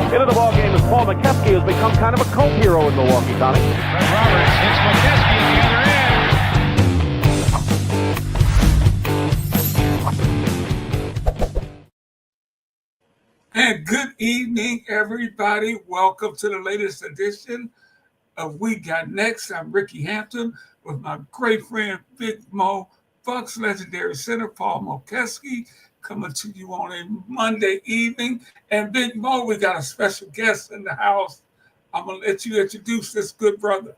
Into the ballgame is Paul Mokeski, who's become kind of a cult hero in Milwaukee, Tommy. Fred Roberts hits Mokeski at the other end. And good evening, everybody. Welcome to the latest edition of We Got Next. I'm Rickey Hampton with my great friend Big Mo, Bucks legendary center Paul Mokeski, coming to you on a Monday evening. And Big Mo, we got a special guest in the house. I'm going to let you introduce this good brother.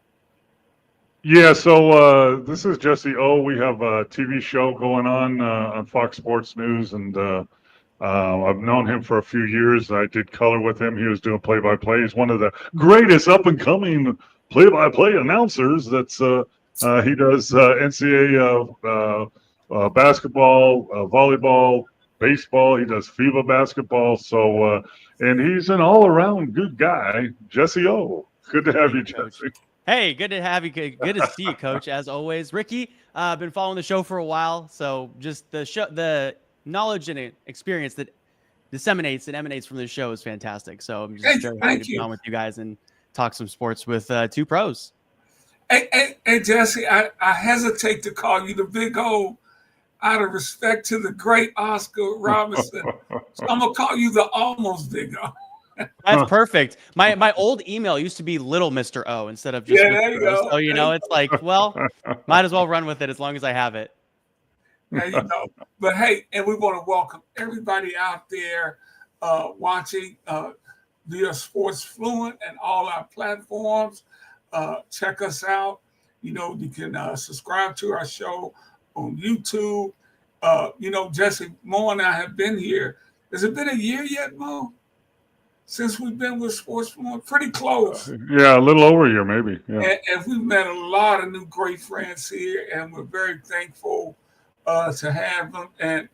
Yeah, so this is Jesse O. We have a TV show going on Fox Sports News, and I've known him for a few years. I did color with him. He was doing play-by-play. He's one of the greatest up-and-coming play-by-play announcers. He does NCAA basketball, volleyball, baseball. He does FIBA basketball. So, and he's an all-around good guy, Jesse O. Good to have you, Jesse. Hey, good to have you. Good to see you, Coach, as always. Ricky, I've been following the show for a while, so just the knowledge and experience that disseminates and emanates from this show is fantastic. So I'm just very happy to be on with you guys and talk some sports with two pros. Hey, Jesse, I hesitate to call you the Big O out of respect to the great Oscar Robinson. So I'm going to call you the almost Big O. That's perfect. My old email used to be Little Mr. O instead of just there you go. So, it's like, well, might as well run with it as long as I have it. There you go. But, hey, and we want to welcome everybody out there watching via Sports Fluent and all our platforms. Check us out. You can subscribe to our show on YouTube. Jesse, Mo and I have been here. Has it been a year yet, Mo? Since we've been with Sports Fluent? Pretty close. Yeah, a little over a year, maybe. Yeah. And we've met a lot of new great friends here, and we're very thankful to have them. And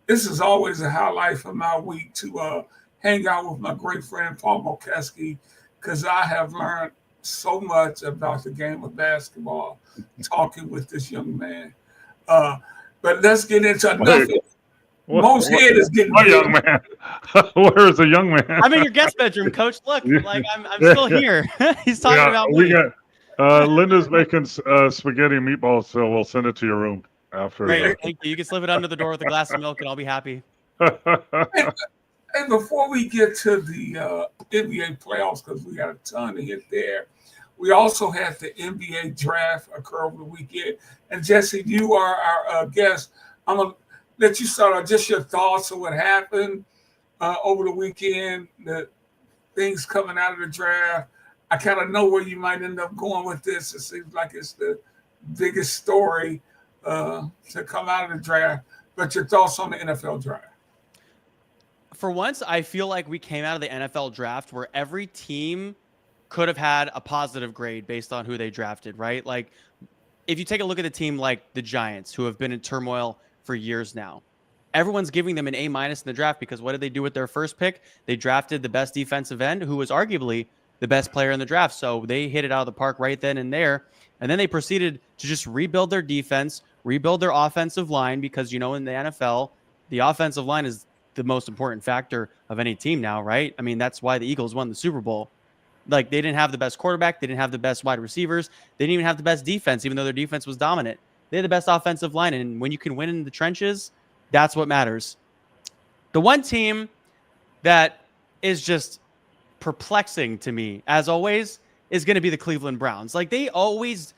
this is always a highlight for my week to hang out with my great friend Paul Mokeski, because I have learned so much about the game of basketball talking with this young man. But let's get into enough. Mo's head is getting big. Young man. Where is the young man? I'm in your guest bedroom, Coach. Look, like I'm still here. He's talking about me. We got Linda's making spaghetti and meatballs, so we'll send it to your room after. Great, thank you. You can slip it under the door with a glass of milk, and I'll be happy. And before we get to the NBA playoffs, because we got a ton to hit there, we also had the NBA draft occur over the weekend. And Jesse, you are our guest. I'm going to let you start on just your thoughts on what happened over the weekend, the things coming out of the draft. I kind of know where you might end up going with this. It seems like it's the biggest story to come out of the draft. But your thoughts on the NFL draft? For once, I feel like we came out of the NFL draft where every team could have had a positive grade based on who they drafted, right? Like, if you take a look at a team like the Giants, who have been in turmoil for years now, everyone's giving them an A- in the draft because what did they do with their first pick? They drafted the best defensive end, who was arguably the best player in the draft. So they hit it out of the park right then and there. And then they proceeded to just rebuild their defense, rebuild their offensive line, because, in the NFL, the offensive line is the most important factor of any team now, right? I mean, that's why the Eagles won the Super Bowl. Like, they didn't have the best quarterback. They didn't have the best wide receivers. They didn't even have the best defense, even though their defense was dominant. They had the best offensive line. And when you can win in the trenches, that's what matters. The one team that is just perplexing to me, as always, is going to be the Cleveland Browns. Like, they always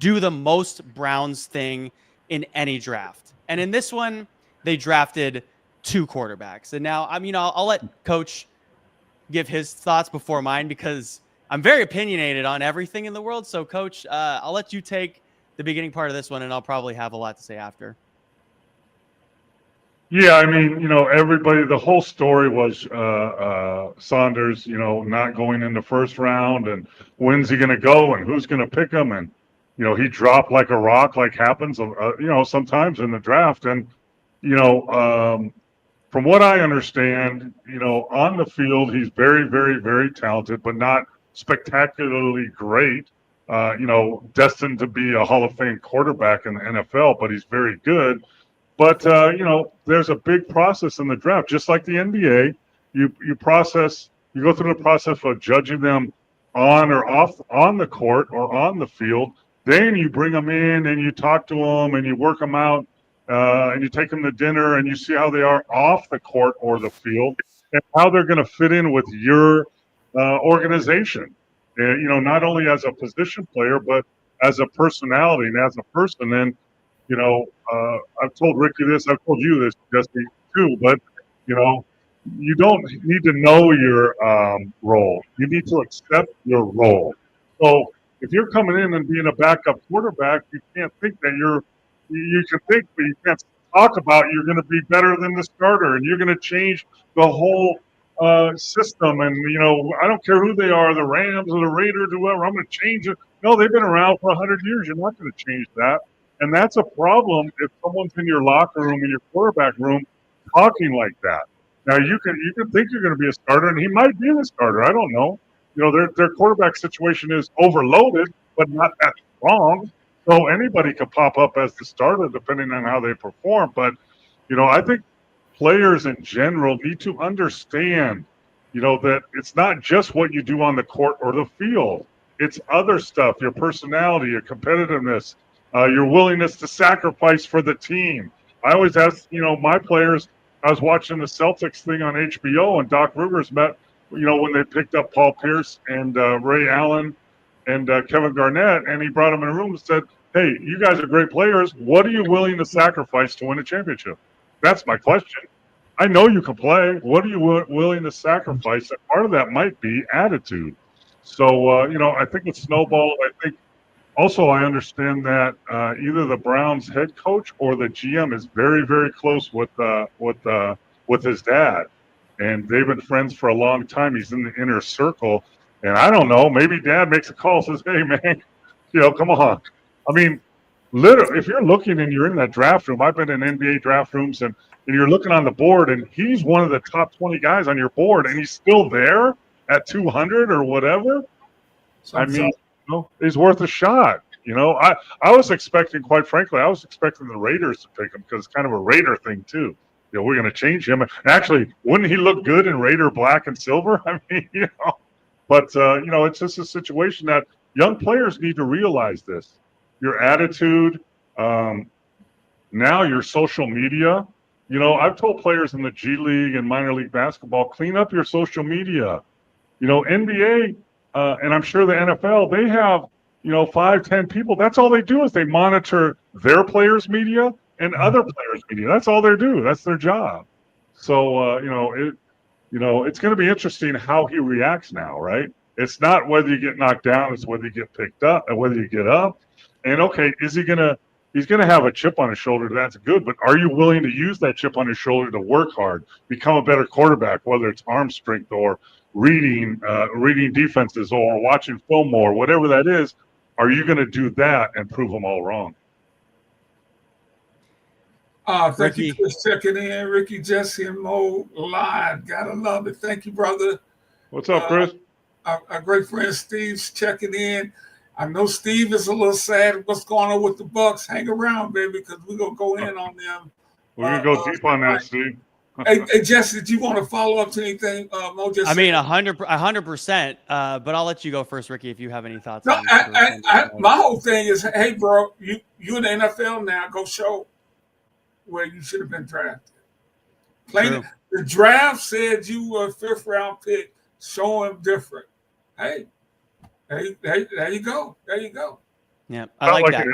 do the most Browns thing in any draft. And in this one, they drafted two quarterbacks. And now, I'll let Coach give his thoughts before mine, because I'm very opinionated on everything in the world. So, Coach, I'll let you take the beginning part of this one, and I'll probably have a lot to say after. Yeah, everybody, the whole story was Saunders, not going in the first round, and when's he going to go, and who's going to pick him, and he dropped like a rock, like happens, sometimes in the draft, and from what I understand, on the field he's very, very, very talented, but not spectacularly great. Destined to be a Hall of Fame quarterback in the NFL, but he's very good. But, there's a big process in the draft, just like the NBA. You process You go through the process of judging them on or off on the court or on the field. Then you bring them in and you talk to them and you work them out and you take them to dinner and you see how they are off the court or the field and how they're going to fit in with your organization. And, not only as a position player, but as a personality and as a person. And, I've told Ricky this, I've told you this, Jesse, too, but, you don't need to know your role. You need to accept your role. So if you're coming in and being a backup quarterback, you can't think that you can think, but you can't talk about you're going to be better than the starter and you're going to change the whole system. And, I don't care who they are, the Rams or the Raiders, whoever, I'm going to change it. No, they've been around for 100 years. You're not going to change that. And that's a problem if someone's in your locker room, in your quarterback room, talking like that. Now you can think you're going to be a starter, and he might be the starter. I don't know. Their quarterback situation is overloaded, but not that strong. So anybody could pop up as the starter depending on how they perform. But I think players in general need to understand, that it's not just what you do on the court or the field. It's other stuff, your personality, your competitiveness, your willingness to sacrifice for the team. I always ask, my players. I was watching the Celtics thing on HBO, and Doc Rivers met, when they picked up Paul Pierce and Ray Allen and Kevin Garnett, and he brought them in a room and said, hey, you guys are great players. What are you willing to sacrifice to win a championship? That's my question. I know you can play. What are you willing to sacrifice? And part of that might be attitude. So, I think it's snowballed. I think also, I understand that either the Browns head coach or the GM is very, very close with his dad, and they've been friends for a long time. He's in the inner circle, and I don't know. Maybe Dad makes a call, says, "Hey, man, come on." I mean, literally, if you're looking and you're in that draft room, I've been in NBA draft rooms, and you're looking on the board, and he's one of the top 20 guys on your board, and he's still there at 200 or whatever. I mean. He's worth a shot. I was expecting, quite frankly, the Raiders to pick him because it's kind of a Raider thing too. We're going to change him. Actually, wouldn't he look good in Raider black and silver? I mean, but it's just a situation that young players need to realize this. Your attitude, now your social media. I've told players in the G League and minor league basketball, clean up your social media. NBA. And I'm sure the NFL, they have, 5-10 people. That's all they do is they monitor their players' media and other players' media. That's all they do. That's their job. So, it's going to be interesting how he reacts now, right? It's not whether you get knocked down. It's whether you get picked up and whether you get up. And, okay, he's going to have a chip on his shoulder. That's good. But are you willing to use that chip on his shoulder to work hard, become a better quarterback, whether it's arm strength or reading defenses or watching film more, whatever that is? Are you going to do that and prove them all wrong? Thank you for checking in, Ricky, Jesse, and Mo live. Gotta love it. Thank you, brother. What's up, Chris? Our great friend Steve's checking in. I know Steve is a little sad. What's going on with the Bucks? Hang around, baby, because we're gonna go in on them. We're gonna go deep on that, Steve. Hey, Jesse, did you want to follow up to anything? Mo just I mean, 100%. But I'll let you go first, Ricky, if you have any thoughts. No, my whole thing is, hey, bro, you in the NFL now. Go show where you should have been drafted. The draft said you were a 5th round pick. Show him different. Hey, there you go. There you go. Yeah, I like that.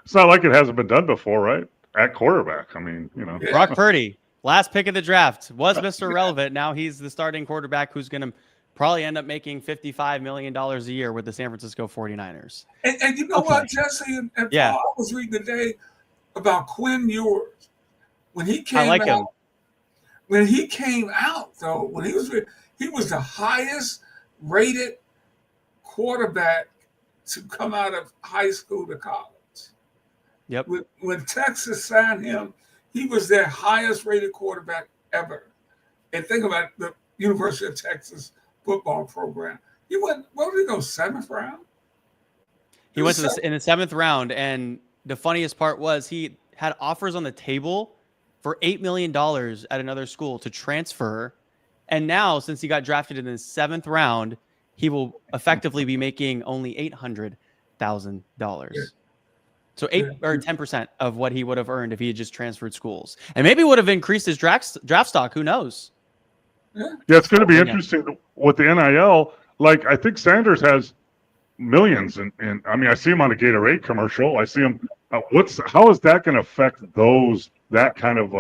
It's not like it hasn't been done before, right? At quarterback, I mean, Yeah. Brock Purdy. Last pick of the draft was Mr. Relevant. Now he's the starting quarterback who's going to probably end up making $55 million a year with the San Francisco 49ers. And you know what, Jesse and yeah. Paul, I was reading today about Quinn Ewers. When he came I like out, him. When he came out, though, he was the highest rated quarterback to come out of high school to college. Yep. When Texas signed him, he was their highest rated quarterback ever. And think about the University of Texas football program. He went, where did he go, 7th round? He went to in the 7th round. And the funniest part was he had offers on the table for $8 million at another school to transfer. And now, since he got drafted in the 7th round, he will effectively be making only $800,000. Yeah. So 8 or 10% of what he would have earned if he had just transferred schools, and maybe would have increased his draft stock. Who knows? Yeah, it's going to be interesting with the NIL. Like, I think Sanders has millions, and I mean, I see him on a Gatorade commercial. I see him. How is that going to affect that kind of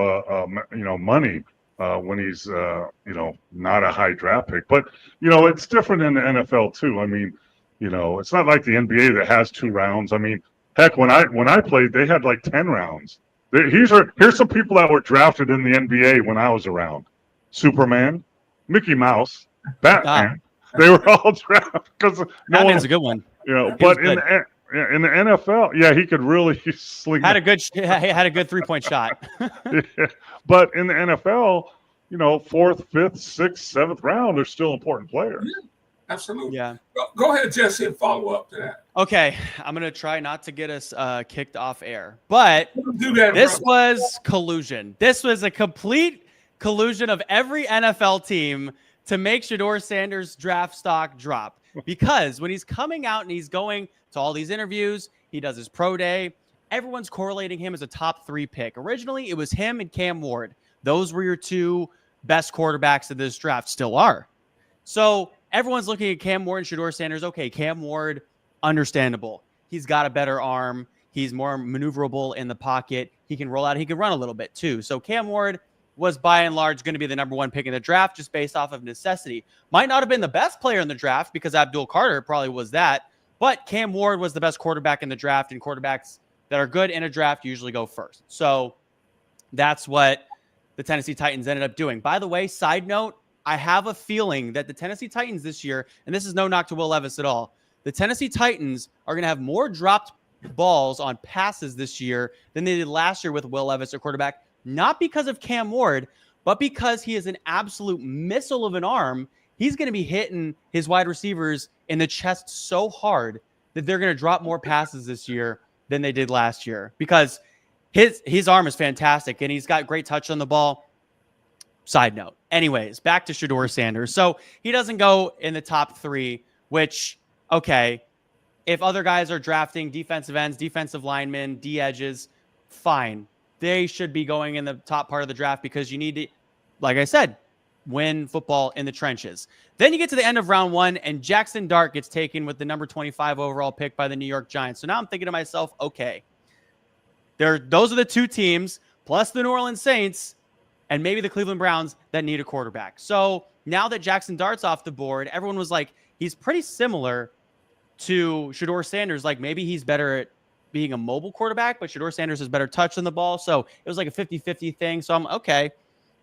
money when he's not a high draft pick? But it's different in the NFL too. I mean, it's not like the NBA that has 2 rounds. I mean, heck, when I played, they had like 10 rounds. Here's some people that were drafted in the NBA when I was around: Superman, Mickey Mouse, Batman. They were all drafted because Batman's a good one. But in the NFL, yeah, he could really sling. Had a good 3-point shot. Yeah. But in the NFL, 4th, 5th, 6th, 7th round, they're still important players. Yeah, absolutely. Yeah. Go ahead, Jesse, and follow up to that. Okay, I'm gonna try not to get us kicked off air, but Do that, this brother. was collusion. This was a complete collusion of every NFL team to make Shedeur Sanders' draft stock drop. Because when he's coming out and he's going to all these interviews, he does his pro day, everyone's correlating him as a top 3 pick. Originally, it was him and Cam Ward. Those were your 2 best quarterbacks of this draft, still are. So everyone's looking at Cam Ward and Shedeur Sanders. Okay, Cam Ward, understandable. He's got a better arm. He's more maneuverable in the pocket. He can roll out. He can run a little bit too. So Cam Ward was by and large going to be the number 1 pick in the draft just based off of necessity. Might not have been the best player in the draft because Abdul Carter probably was that, but Cam Ward was the best quarterback in the draft, and quarterbacks that are good in a draft usually go first. So that's what the Tennessee Titans ended up doing. By the way, side note, I have a feeling that the Tennessee Titans this year, and this is no knock to Will Levis at all, the Tennessee Titans are going to have more dropped balls on passes this year than they did last year with Will Levis at quarterback, not because of Cam Ward, but because he is an absolute missile of an arm. He's going to be hitting his wide receivers in the chest so hard that they're going to drop more passes this year than they did last year because his arm is fantastic and he's got great touch on the ball. Side note. Anyways, back to Shedeur Sanders. So he doesn't go in the top 3, which, okay, if other guys are drafting defensive ends, defensive linemen, D-edges, fine. They should be going in the top part of the draft because you need to, like I said, win football in the trenches. Then you get to the end of round 1, and Jackson Dart gets taken with the number 25 overall pick by the New York Giants. So now I'm thinking to myself, okay, those are the 2 teams, plus the New Orleans Saints, and maybe the Cleveland Browns that need a quarterback. So now that Jackson Dart's off the board, everyone was like, he's pretty similar to Shedeur Sanders. Like, maybe he's better at being a mobile quarterback, but Shedeur Sanders has better touch on the ball. So it was like a 50-50 thing. So I'm okay.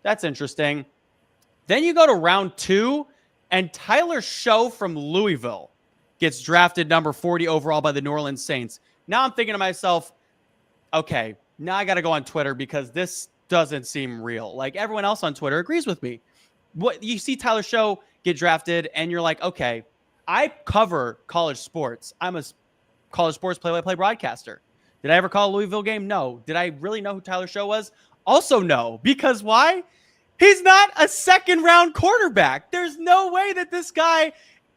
That's interesting. Then you go to round 2, and Tyler Show from Louisville gets drafted number 40 overall by the New Orleans Saints. Now I'm thinking to myself, okay, now I got to go on Twitter because this doesn't seem real. Like, everyone else on Twitter agrees with me. What you see Tyler Show get drafted, and you're like, okay, I cover college sports. I'm a college sports play-by-play broadcaster. Did I ever call a Louisville game? No. Did I really know who Tyler Show was? Also no. Because why? He's not a 2nd-round quarterback. There's no way that this guy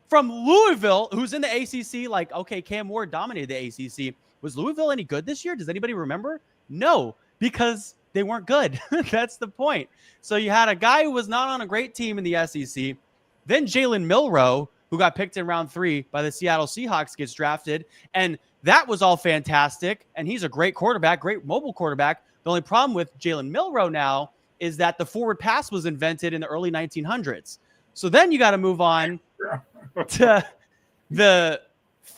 from Louisville, who's in the ACC, like, okay, Cam Ward dominated the ACC. Was Louisville any good this year? Does anybody remember? No, because they weren't good. That's the point. So you had a guy who was not on a great team in the SEC. Then Jalen Milroe, who got picked in round 3 by the Seattle Seahawks, gets drafted. And that was all fantastic. And he's a great quarterback, great mobile quarterback. The only problem with Jalen Milroe now is that the forward pass was invented in the early 1900s. So then you got to move on to the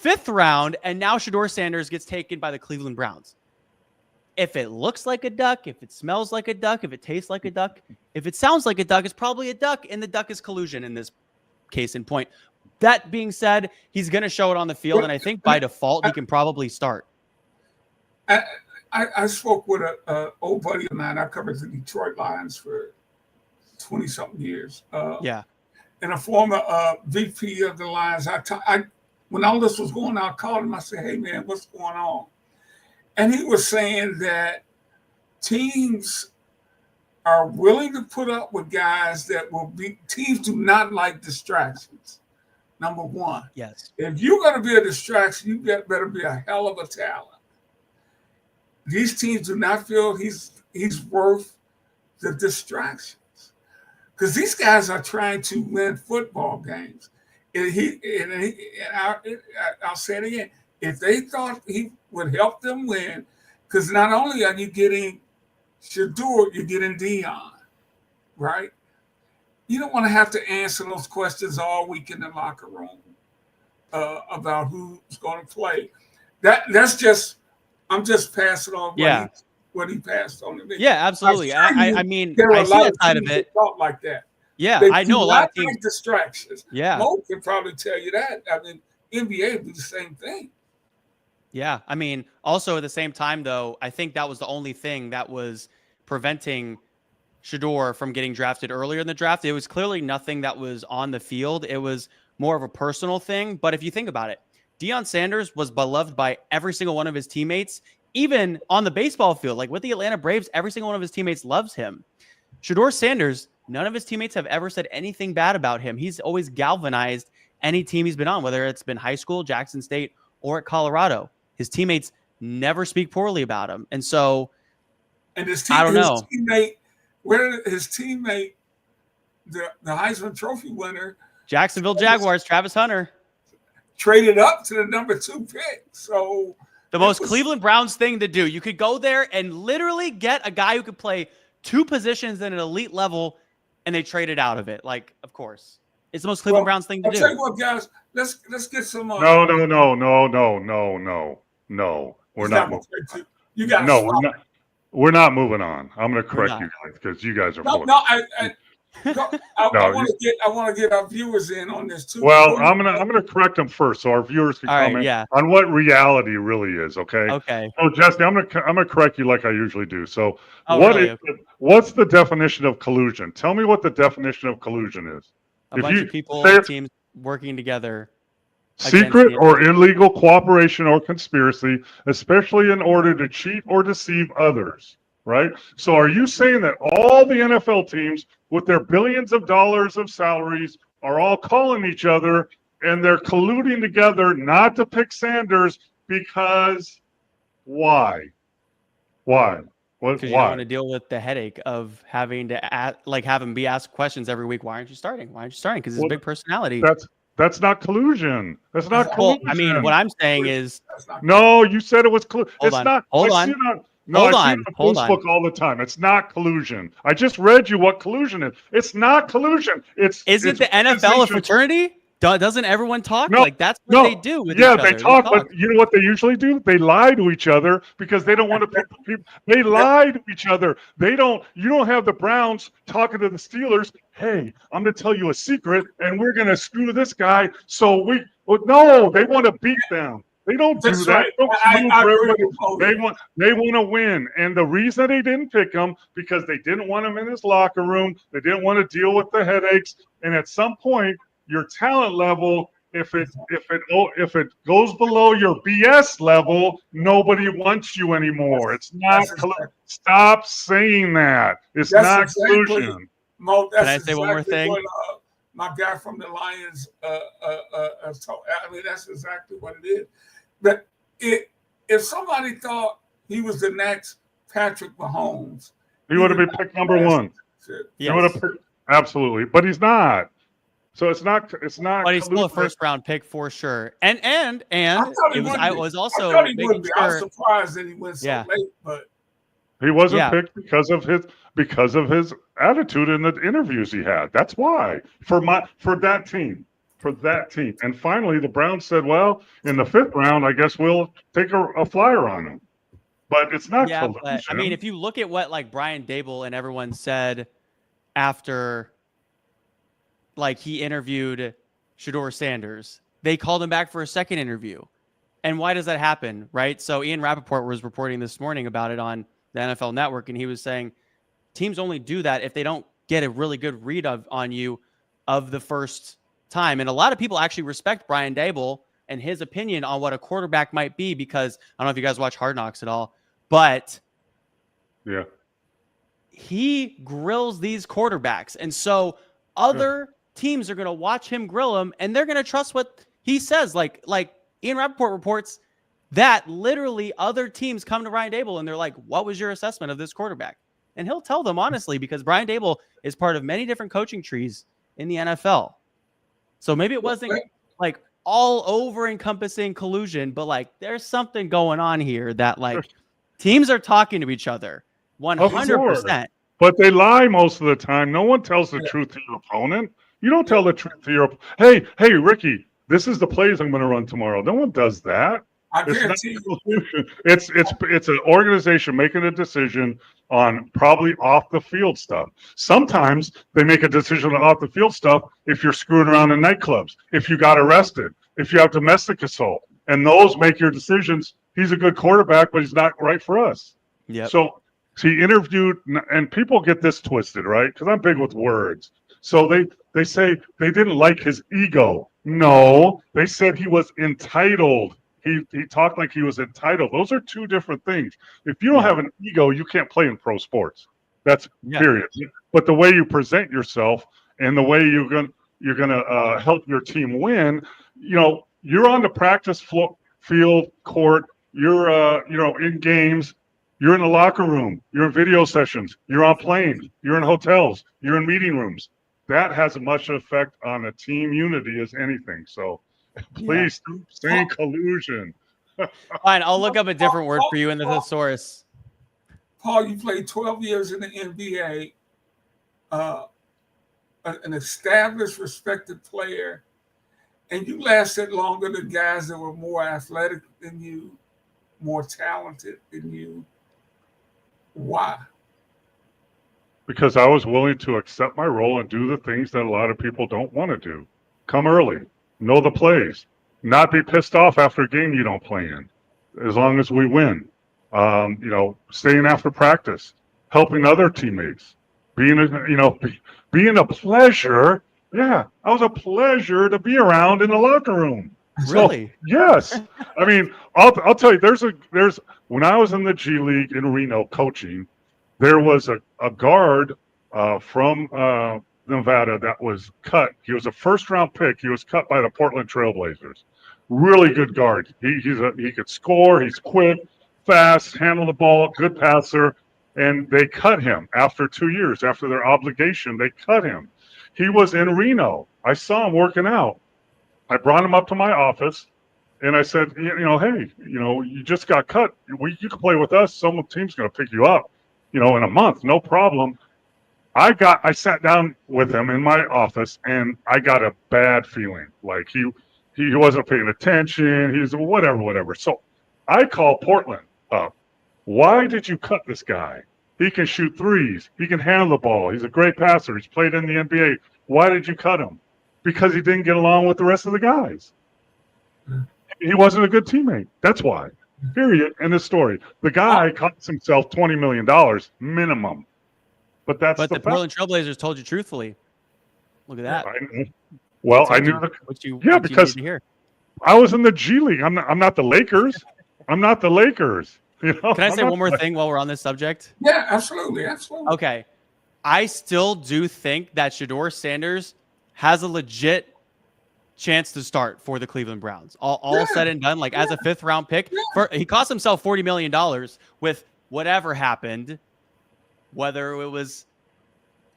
5th round. And now Shedeur Sanders gets taken by the Cleveland Browns. If it looks like a duck, if it smells like a duck, if it tastes like a duck, if it sounds like a duck, it's probably a duck. And the duck is collusion in this case in point. That being said, he's going to show it on the field, and I think by default he can probably start. I spoke with an old buddy of mine. I covered the Detroit Lions for 20-something years. Yeah. And a former VP of the Lions. When all this was going on, I called him. I said, hey, man, what's going on? And he was saying that teams are willing to put up with guys that will be teams do not like distractions. Number one. Yes. If you're going to be a distraction, you better be a hell of a talent. These teams do not feel he's worth the distractions because these guys are trying to win football games. I'll say it again. If they thought he would help them win, because not only are you getting Shador, you're getting Dion, right? You don't want to have to answer those questions all week in the locker room about who's going to play. That's just, I'm just passing on what he passed on to me. Yeah, absolutely. I mean, I see that side of it. Thought like that. Yeah, They I know a lot of teams like distractions. Yeah, Mo can probably tell you that. I mean, NBA would do the same thing. Yeah, I mean, also at the same time, though, I think that was the only thing that was preventing Shador from getting drafted earlier in the draft. It was clearly nothing that was on the field. It was more of a personal thing. But if you think about it, Deion Sanders was beloved by every single one of his teammates, even on the baseball field. Like with the Atlanta Braves, every single one of his teammates loves him. Shador Sanders, none of his teammates have ever said anything bad about him. He's always galvanized any team he's been on, whether it's been high school, Jackson State, or at Colorado. His teammates never speak poorly about him. And so, and I don't know. His teammate, the Heisman Trophy winner, Jacksonville Jaguars, Travis Hunter, traded up to the number 2 pick. So the most Cleveland Browns thing to do. You could go there and literally get a guy who could play 2 positions at an elite level, and they traded out of it. Like, of course. It's the most Cleveland Browns thing to do. I'll tell you what, guys. Let's get some. No. We're not moving. You got We're not moving on. I'm going to correct you guys because you guys are. I want to get our viewers in on this too. Well, I'm gonna correct them first, so our viewers can comment on what reality really is. Okay. Okay. So Jesse, I'm gonna correct you like I usually do. So, really? What's the definition of collusion? Tell me what the definition of collusion is. A bunch of people, teams working together. Secret or illegal cooperation or conspiracy, especially in order to cheat or deceive others. Right? So are you saying that all the NFL teams with their billions of dollars of salaries are all calling each other and they're colluding together not to pick Sanders because why? Why? Because you don't want to deal with the headache of having to have him be asked questions every week. Why aren't you starting? Why aren't you starting? Because it's a big personality. That's not collusion. That's not collusion. I mean, what I'm saying is. No, you said it was collusion. It's not. Hold on. I see it on Facebook all the time. It's not collusion. I just read you what collusion is. It's not collusion. Isn't the NFL a fraternity? Doesn't everyone talk? That's what they do with each other. They talk, but you know what they usually do? They lie to each other because they don't want to pick the people. They lie to each other. You don't have the Browns talking to the Steelers. Hey, I'm going to tell you a secret, and we're going to screw this guy. No, they want to beat them. They don't do that. They want to win. And the reason they didn't pick him because they didn't want him in his locker room. They didn't want to deal with the headaches. And at some point, your talent level, if it goes below your BS level, nobody wants you anymore. It's not. Stop saying that. It's not collusion. Mo, can I say one more thing? What, my guy from the Lions told. I mean, that's exactly what it is. But if somebody thought he was the next Patrick Mahomes, he would have been picked number 1. He would have picked, absolutely, but he's not. So it's not. But he's still a first-round pick for sure. And I was also making sure. I was surprised that he went so late, but he wasn't picked because of his attitude in the interviews he had. That's why for that team. And finally, the Browns said, "Well, in the 5th round, I guess we'll take a flyer on him." But it's not. Yeah, but I mean, if you look at what Brian Dable and everyone said after. He interviewed Shador Sanders. They called him back for a second interview. And why does that happen, right? So Ian Rappaport was reporting this morning about it on the NFL Network, and he was saying teams only do that if they don't get a really good read on you of the first time. And a lot of people actually respect Brian Dable and his opinion on what a quarterback might be because I don't know if you guys watch Hard Knocks at all, but he grills these quarterbacks. And so other teams are going to watch him grill them, and they're going to trust what he says. Like Ian Rappaport reports that literally other teams come to Brian Daboll and they're like, what was your assessment of this quarterback? And he'll tell them honestly, because Brian Daboll is part of many different coaching trees in the NFL. So maybe it wasn't like all over encompassing collusion, but like there's something going on here that like teams are talking to each other 100%. But they lie most of the time. No one tells the truth to your opponent. You don't tell the truth to your hey, Ricky, this is the plays I'm going to run tomorrow. No one does that. It's an organization making a decision on probably off the field stuff. Sometimes they make a decision on off the field stuff if you're screwing around in nightclubs, if you got arrested, if you have domestic assault, and those make your decisions. He's a good quarterback, but he's not right for us. Yeah. So he interviewed, and people get this twisted, right? Because I'm big with words. So they say they didn't like his ego. No, they said he was entitled. He talked like he was entitled. Those are two different things. If you don't have an ego, you can't play in pro sports. That's period. But the way you present yourself and the way you're gonna help your team win, you're on the practice field, court. You're in games. You're in the locker room. You're in video sessions. You're on planes. You're in hotels. You're in meeting rooms. That has as much effect on a team unity as anything. So. Please stay in collusion. Fine, I'll look up a different word for you in the thesaurus. Paul, you played 12 years in the NBA, an established, respected player, and you lasted longer than guys that were more athletic than you, more talented than you. Why? Because I was willing to accept my role and do the things that a lot of people don't want to do. Come early. Know the plays, not be pissed off after a game you don't play in, as long as we win. Staying after practice, helping other teammates, being a pleasure. Yeah, I was a pleasure to be around in the locker room. Really? So, yes. I mean, I'll tell you. There's when I was in the G League in Reno coaching, there was a guard from Nevada that was cut. He was a first-round pick. He was cut by the Portland Trailblazers. Really good guard. He could score. He's quick, fast, handle the ball, good passer. And they cut him after 2 years. After their obligation, they cut him. He was in Reno. I saw him working out. I brought him up to my office, and I said, hey, you just got cut. You can play with us. Some team's going to pick you up, in a month. No problem. I sat down with him in my office, and I got a bad feeling. Like he wasn't paying attention. He's whatever. So I called Portland up. Why did you cut this guy? He can shoot threes. He can handle the ball. He's a great passer. He's played in the NBA. Why did you cut him? Because he didn't get along with the rest of the guys. He wasn't a good teammate. That's why. Period. End of story. The guy costs himself $20 million minimum. But the Portland Trailblazers told you truthfully. Look at that. I knew because I was in the G League. I'm not the Lakers. I'm not the Lakers. Can I say one more thing while we're on this subject? Yeah, absolutely. Okay. I still do think that Shedeur Sanders has a legit chance to start for the Cleveland Browns. All said and done, as a 5th-round pick, he cost himself $40 million with whatever happened. Whether it was,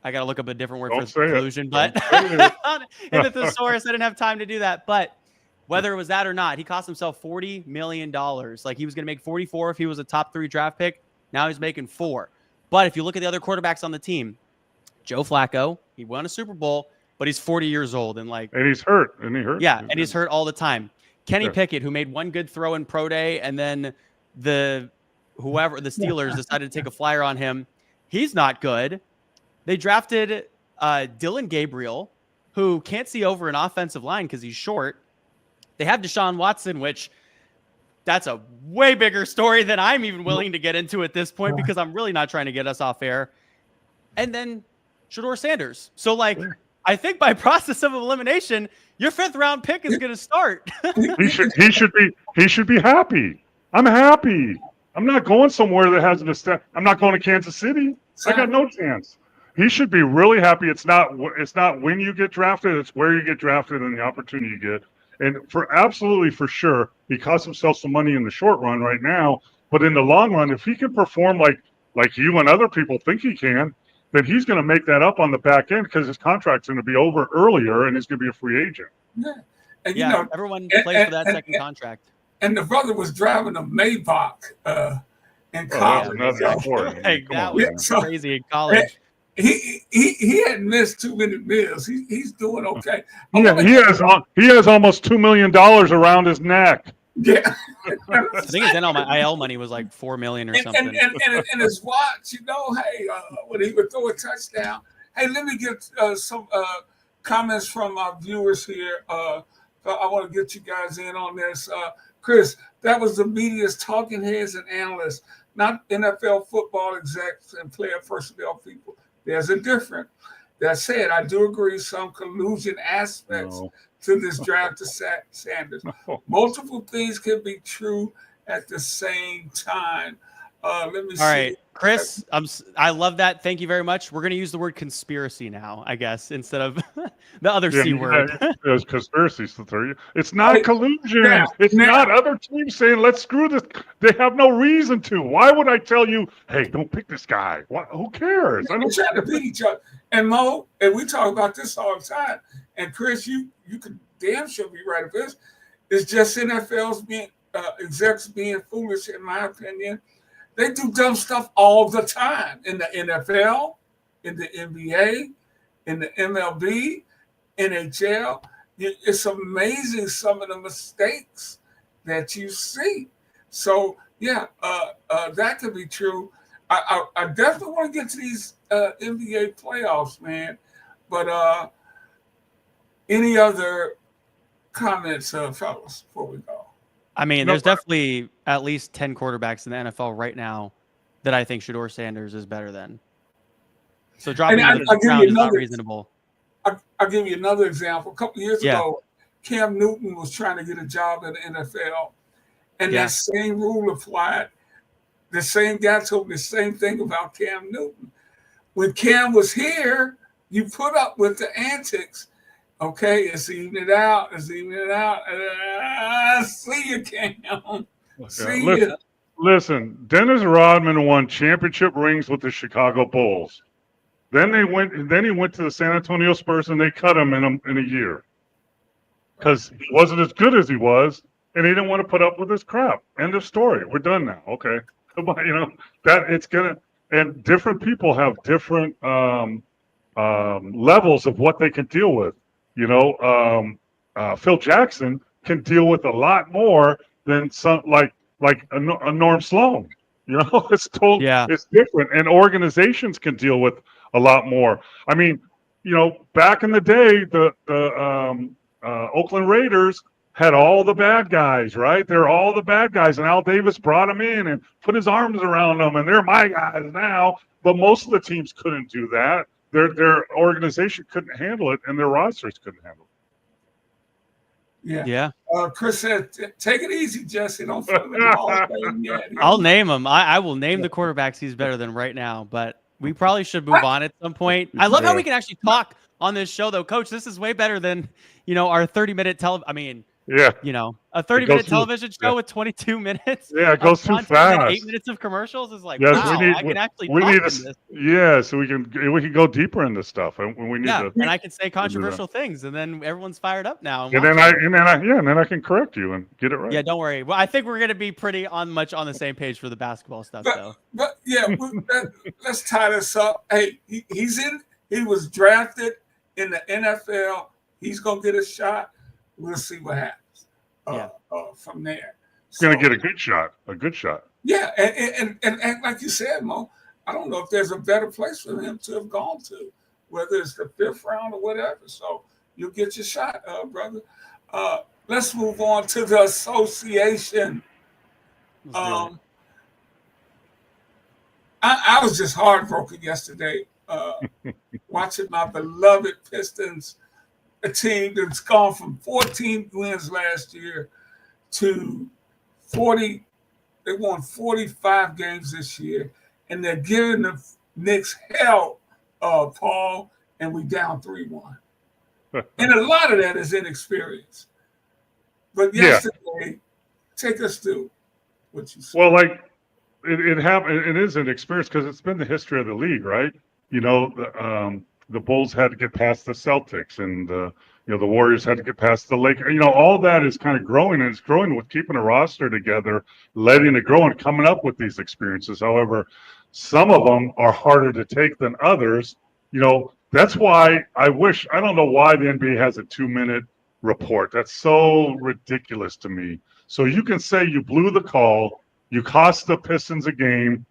I got to look up a different word for collusion, but in the thesaurus, I didn't have time to do that. But whether it was that or not, he cost himself $40 million. Like he was going to make 44 if he was a top 3 draft pick. Now he's making 4. But if you look at the other quarterbacks on the team, Joe Flacco, he won a Super Bowl, but he's 40 years old and he's hurt. Yeah, and he's hurt all the time. Kenny Pickett, who made one good throw in pro day, and then the Steelers decided to take a flyer on him. He's not good. They drafted Dylan Gabriel, who can't see over an offensive line because he's short. They have Deshaun Watson, which that's a way bigger story than I'm even willing to get into at this point because I'm really not trying to get us off air. And then Shedeur Sanders. So, I think by process of elimination, your 5th-round pick is going to start. He should be happy. I'm happy. I'm not going somewhere that has an established. I'm not going to Kansas City. I got no chance. He should be really happy. It's not when you get drafted. It's where you get drafted and the opportunity you get. And for sure, he cost himself some money in the short run right now. But in the long run, if he can perform like you and other people think he can, then he's going to make that up on the back end because his contract's going to be over earlier and he's going to be a free agent. Yeah, and, Yeah, everyone plays for that second contract. And the brother was driving a Maybach in college. That was crazy in college. He hadn't missed too many meals. He's doing okay. Yeah, he has almost $2 million around his neck. Yeah, I think his NIL money was like $4 million or something. And his watch, hey, when he would throw a touchdown. Hey, let me get some comments from our viewers here. I want to get you guys in on this. Chris, that was the media's talking heads and analysts, not NFL football execs and player personnel people. There's a difference. That said, I do agree some collusion aspects to this draft to Sanders. Multiple things can be true at the same time. Let me see. All right, Chris, I love that. Thank you very much. We're going to use the word conspiracy now, I guess, instead of the other C word. There's conspiracies to throw you. It's not collusion. It's not other teams saying, let's screw this. They have no reason to. Why would I tell you, hey, don't pick this guy? Who cares? They're trying to beat each other. And Mo, and we talk about this all the time. And Chris, you could damn sure be right of this. It's just NFL's execs being foolish, in my opinion. They do dumb stuff all the time in the NFL, in the NBA, in the MLB, NHL. It's amazing some of the mistakes that you see. So, yeah, that could be true. I definitely want to get to these NBA playoffs, man. But any other comments, fellas, before we go? I mean, there's definitely at least 10 quarterbacks in the NFL right now that I think Shedeur Sanders is better than. So dropping him to the ground is not reasonable. I'll give you another example. A couple years ago, Cam Newton was trying to get a job in the NFL, and that same rule applied. The same guy told me the same thing about Cam Newton. When Cam was here, you put up with the antics. Okay, it's evening it out. See you, Cam. See you. Listen, Dennis Rodman won championship rings with the Chicago Bulls. Then he went to the San Antonio Spurs, and they cut him in a year because he wasn't as good as he was, and he didn't want to put up with his crap. End of story. We're done now. Okay, that it's gonna. And different people have different levels of what they can deal with. Phil Jackson can deal with a lot more than some like a Norm Sloan. It's it's different, and organizations can deal with a lot more. I mean, back in the day, the Oakland Raiders had all the bad guys, right? They're all the bad guys, and Al Davis brought them in and put his arms around them, and they're my guys now. But most of the teams couldn't do that. Their organization couldn't handle it, and their rosters couldn't handle it. Yeah. Chris said, "Take it easy, Jesse. Don't feel yet." I'll name him. I will name the quarterbacks he's better than right now. But we probably should move on at some point. I love how we can actually talk on this show, though, Coach. This is way better than our 30-minute a 30-minute television show with 22 minutes. Yeah, it goes too fast. 8 minutes of commercials is like, wow, I can actually talk in this. Yeah, so we can go deeper into stuff, and we need to. And I can say controversial things, and then everyone's fired up now. And then I can correct you and get it right. Yeah, don't worry. Well, I think we're going to be pretty much on the same page for the basketball stuff, though. But let's tie this up. Hey, he was drafted in the NFL. He's gonna get a shot. We'll see what happens from there. He's going to get a good shot. Yeah, and like you said, Mo, I don't know if there's a better place for him to have gone to, whether it's the 5th round or whatever. So you'll get your shot, brother. Let's move on to the association. I was just heartbroken yesterday watching my beloved Pistons, a team that's gone from 14 wins last year to 40 They won 45 games this year, and they're giving the Knicks hell, Paul, and we down 3-1. And a lot of that is inexperience. But yesterday, take us through what you said. Well, like it happened. It is an experience because it's been the history of the league, right? You know, the Bulls had to get past the Celtics, and the Warriors had to get past the Lakers. You know, all that is kind of growing, and it's growing with keeping a roster together, letting it grow, and coming up with these experiences. However, some of them are harder to take than others. You know, that's why I don't know why the NBA has a 2-minute report. That's so ridiculous to me. So you can say you blew the call, you cost the Pistons a game,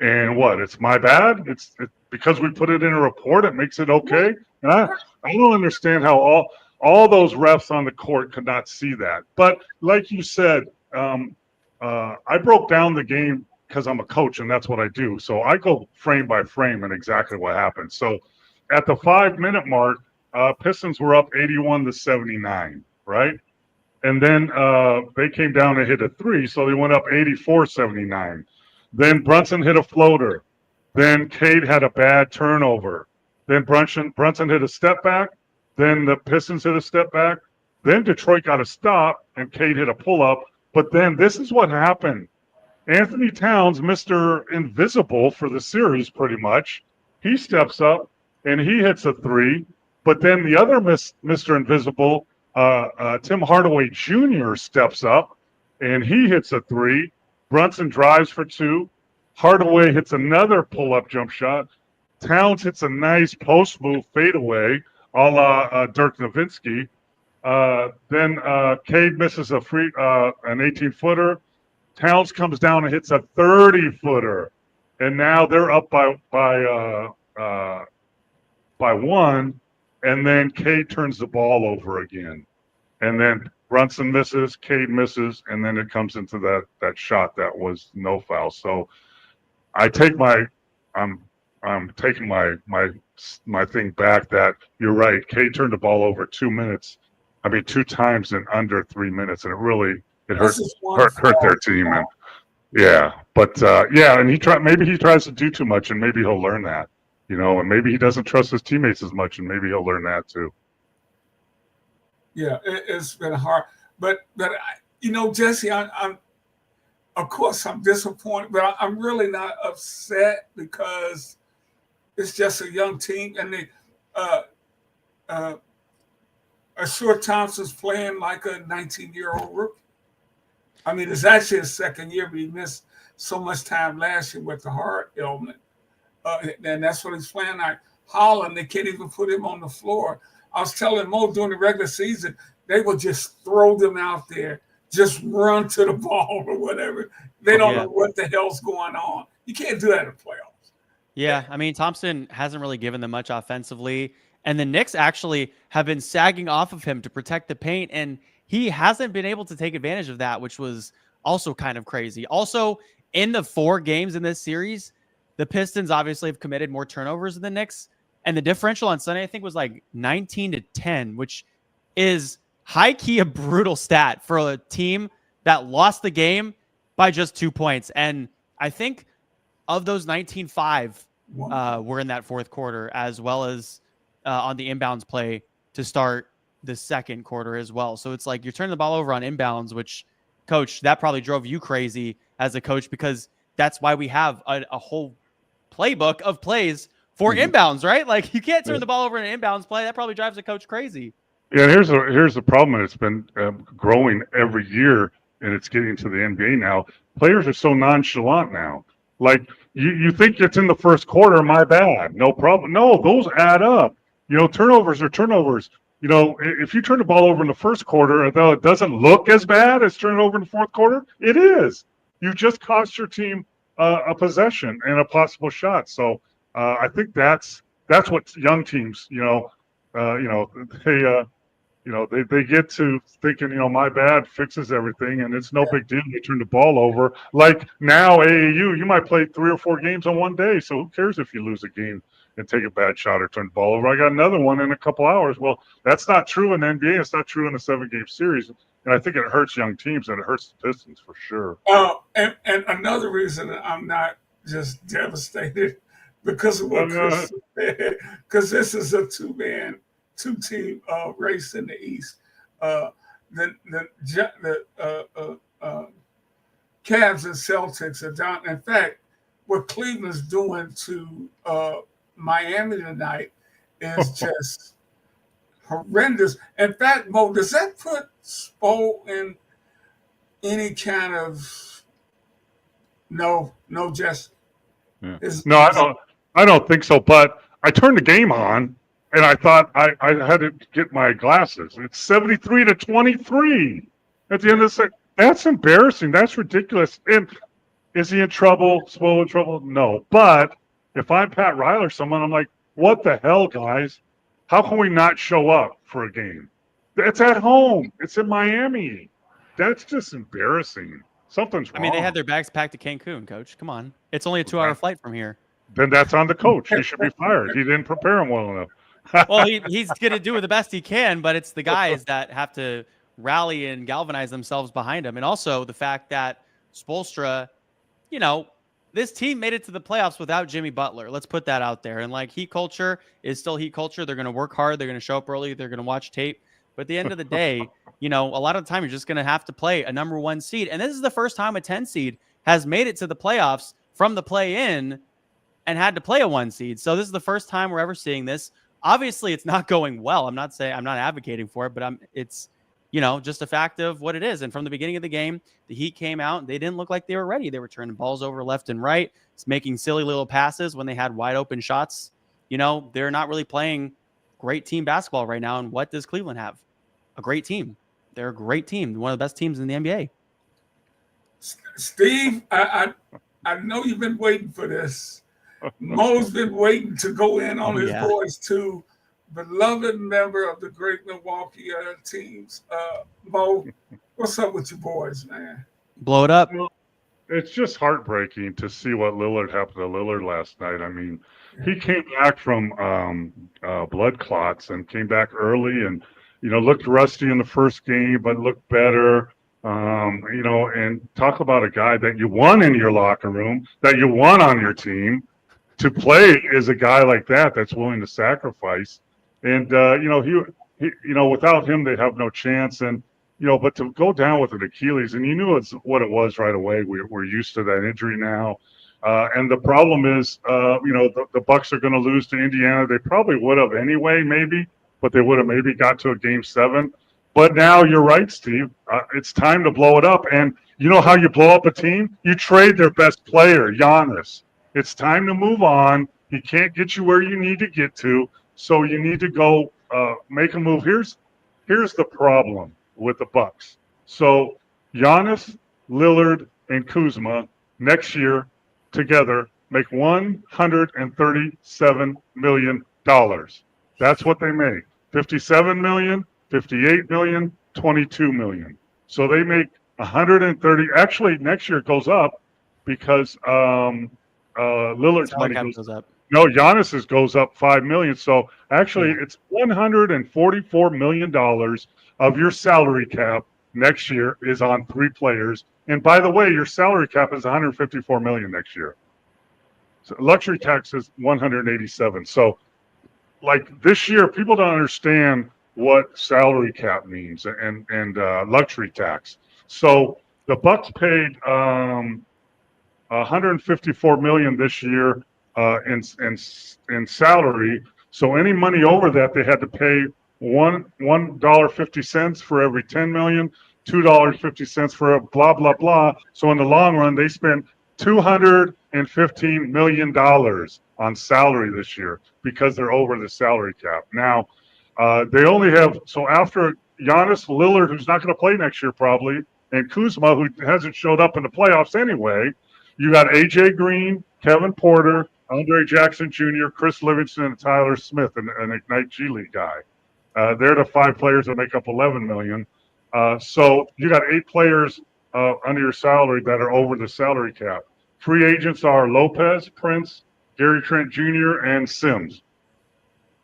and what? It's my bad? It's because we put it in a report, it makes it okay? And I don't understand how all those refs on the court could not see that. But like you said, I broke down the game because I'm a coach and that's what I do. So I go frame by frame and exactly what happened. So at the 5-minute mark, Pistons were up 81-79, right? And then they came down and hit a 3, so they went up 84-79. Then Brunson hit a floater. Then Cade had a bad turnover. Then Brunson hit a step back. Then the Pistons hit a step back. Then Detroit got a stop, and Cade hit a pull-up. But then this is what happened. Anthony Towns, Mr. Invisible for the series pretty much, he steps up, and he hits a 3. But then the other Mr. Invisible, Tim Hardaway Jr. steps up, and he hits a 3. Brunson drives for 2. Hardaway hits another pull-up jump shot. Towns hits a nice post move fadeaway, a la Dirk Nowitzki. Then Cade misses an 18-footer. Towns comes down and hits a 30-footer, and now they're up by 1. And then Cade turns the ball over again. And then Brunson misses, Cade misses, and then it comes into that shot that was no foul. So I'm taking my thing back that you're right. Cade turned the ball over 2 times in under 3 minutes, and it hurt their team. And and maybe he tries to do too much, and maybe he'll learn that. You know, and maybe he doesn't trust his teammates as much, and maybe he'll learn that too. Yeah, it's been hard, but Jesse, of course I'm disappointed, but I'm really not upset because it's just a young team, and Ashur Thompson's playing like a 19-year-old rookie. I mean, it's actually his second year, but he missed so much time last year with the heart ailment. And that's what he's playing like. Holland, they can't even put him on the floor. I was telling Mo during the regular season, they would just throw them out there, just run to the ball or whatever. They don't know what the hell's going on. You can't do that in the playoffs. Yeah, I mean, Thompson hasn't really given them much offensively. And the Knicks actually have been sagging off of him to protect the paint, and he hasn't been able to take advantage of that, which was also kind of crazy. Also, in the 4 games in this series, the Pistons obviously have committed more turnovers than the Knicks, and the differential on Sunday, I think, was like 19-10, which is high-key a brutal stat for a team that lost the game by just 2 points. And I think of those 19-5 were in that fourth quarter, as well as on the inbounds play to start the second quarter as well. So it's like you're turning the ball over on inbounds, which, Coach, that probably drove you crazy as a coach, because that's why we have a whole playbook of plays for inbounds, right? Like, you can't turn the ball over in an inbounds play. That probably drives a coach crazy. Yeah, here's the problem, and it's been growing every year, and it's getting to the NBA now. Players are so nonchalant now. Like, you think it's in the first quarter, my bad, no problem. No, those add up. You know, turnovers are turnovers. You know, if you turn the ball over in the first quarter, though it doesn't look as bad as turning it over in the fourth quarter, it is. You just cost your team a possession and a possible shot. So I think that's what young teams, they get to thinking, my bad fixes everything, and it's no big deal. They turn the ball over. Like now, AAU, you might play 3 or 4 games on one day, so who cares if you lose a game and take a bad shot or turn the ball over? I got another one in a couple hours. Well, that's not true in the NBA. It's not true in a 7-game series. And I think it hurts young teams and it hurts the Pistons for sure. And another reason I'm not just devastated because of what Chris said, because this is a two-team race in the East. The Cavs and Celtics are down. In fact, what Cleveland's doing to Miami tonight is just horrendous. In fact, Mo, does that put Spo in any kind of just yeah. No, I don't think so. But I turned the game on and I thought I had to get my glasses. It's 73-23 at the end of the second. That's embarrassing. That's ridiculous. And is he in trouble? Spo in trouble? No. But if I'm Pat Riley or someone, I'm like, what the hell, guys? How can we not show up for a game? It's at home. It's in Miami. That's just embarrassing. Something's wrong. I mean, they had their bags packed to Cancun, Coach. Come on. It's only a 2-hour flight from here. Then that's on the coach. He should be fired. He didn't prepare him well enough. Well, he's going to do the best he can, but it's the guys that have to rally and galvanize themselves behind him. And also the fact that Spoelstra, this team made it to the playoffs without Jimmy Butler. Let's put that out there. And like Heat culture is still Heat culture. They're going to work hard. They're going to show up early. They're going to watch tape. But at the end of the day, a lot of the time you're just going to have to play a number 1 seed. And this is the first time a 10 seed has made it to the playoffs from the play-in and had to play a 1 seed. So this is the first time we're ever seeing this. Obviously, it's not going well. I'm not advocating for it, but it's just a fact of what it is. And from the beginning of the game, the Heat came out and they didn't look like they were ready. They were turning balls over left and right, making silly little passes when they had wide open shots. They're not really playing great team basketball right now. And what does Cleveland have? A great team. They're a great team. One of the best teams in the NBA. Steve, I know you've been waiting for this. Mo's been waiting to go in on his boys too. Beloved member of the great Milwaukee teams. Mo, what's up with your boys, man? Blow it up. Well, it's just heartbreaking to see what happened to Lillard last night. I mean, he came back from blood clots and came back early and, looked rusty in the first game, but looked better. And talk about a guy that you want in your locker room, that you want on your team. To play is a guy like that's willing to sacrifice. And, without him, they have no chance. And, but to go down with an Achilles, and you knew what it was right away. We're used to that injury now. And the problem is, the Bucks are going to lose to Indiana. They probably would have anyway, maybe, but they would have maybe got to a game 7. But now you're right, Steve. It's time to blow it up. And you know how you blow up a team? You trade their best player, Giannis. It's time to move on. He can't get you where you need to get to. So you need to go make a move. Here's the problem with the Bucks. So Giannis, Lillard, and Kuzma next year together make $137 million. That's what they make. 57 million, 58 million, 22 million. So they make 130. Actually, next year it goes up because Lillard's money goes up. No, Giannis's goes up $5 million. So actually, it's $144 million of your salary cap next year is on 3 players. And by the way, your salary cap is $154 million next year. So luxury tax is $187. So, like this year, people don't understand what salary cap means and luxury tax. So the Bucks paid $154 million this year in salary. So any money over that, they had to pay $1.50 for every 10 million, $2.50 for a blah blah blah. So in the long run, they spent $215 million on salary this year because they're over the salary cap. Now they only have after Giannis, Lillard, who's not going to play next year probably, and Kuzma, who hasn't showed up in the playoffs anyway. You got AJ Green, Kevin Porter, Andre Jackson Jr., Chris Livingston, and Tyler Smith, an Ignite G League guy. They're the 5 players that make up $11 million. So you got 8 players under your salary that are over the salary cap. Free agents are Lopez, Prince, Gary Trent Jr., and Sims.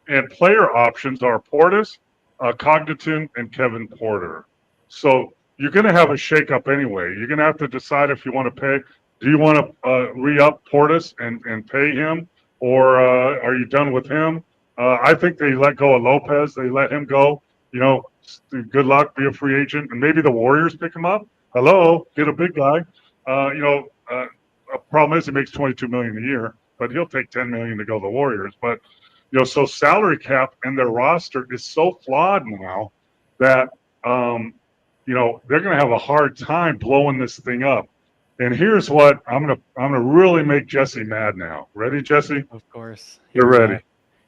And player options are Portis, Cogniton, and Kevin Porter. So you're going to have a shakeup anyway. You're going to have to decide if you want to pay. Do you want to re-up Portis and pay him, or are you done with him? I think they let go of Lopez. They let him go. You know, good luck, be a free agent, and maybe the Warriors pick him up. Hello, get a big guy. A problem is he makes $22 million a year, but he'll take $10 million to go to the Warriors. But so salary cap and their roster is so flawed now that they're going to have a hard time blowing this thing up. And here's what I'm gonna really make Jesse mad now. Ready, Jesse? Of course. You're ready.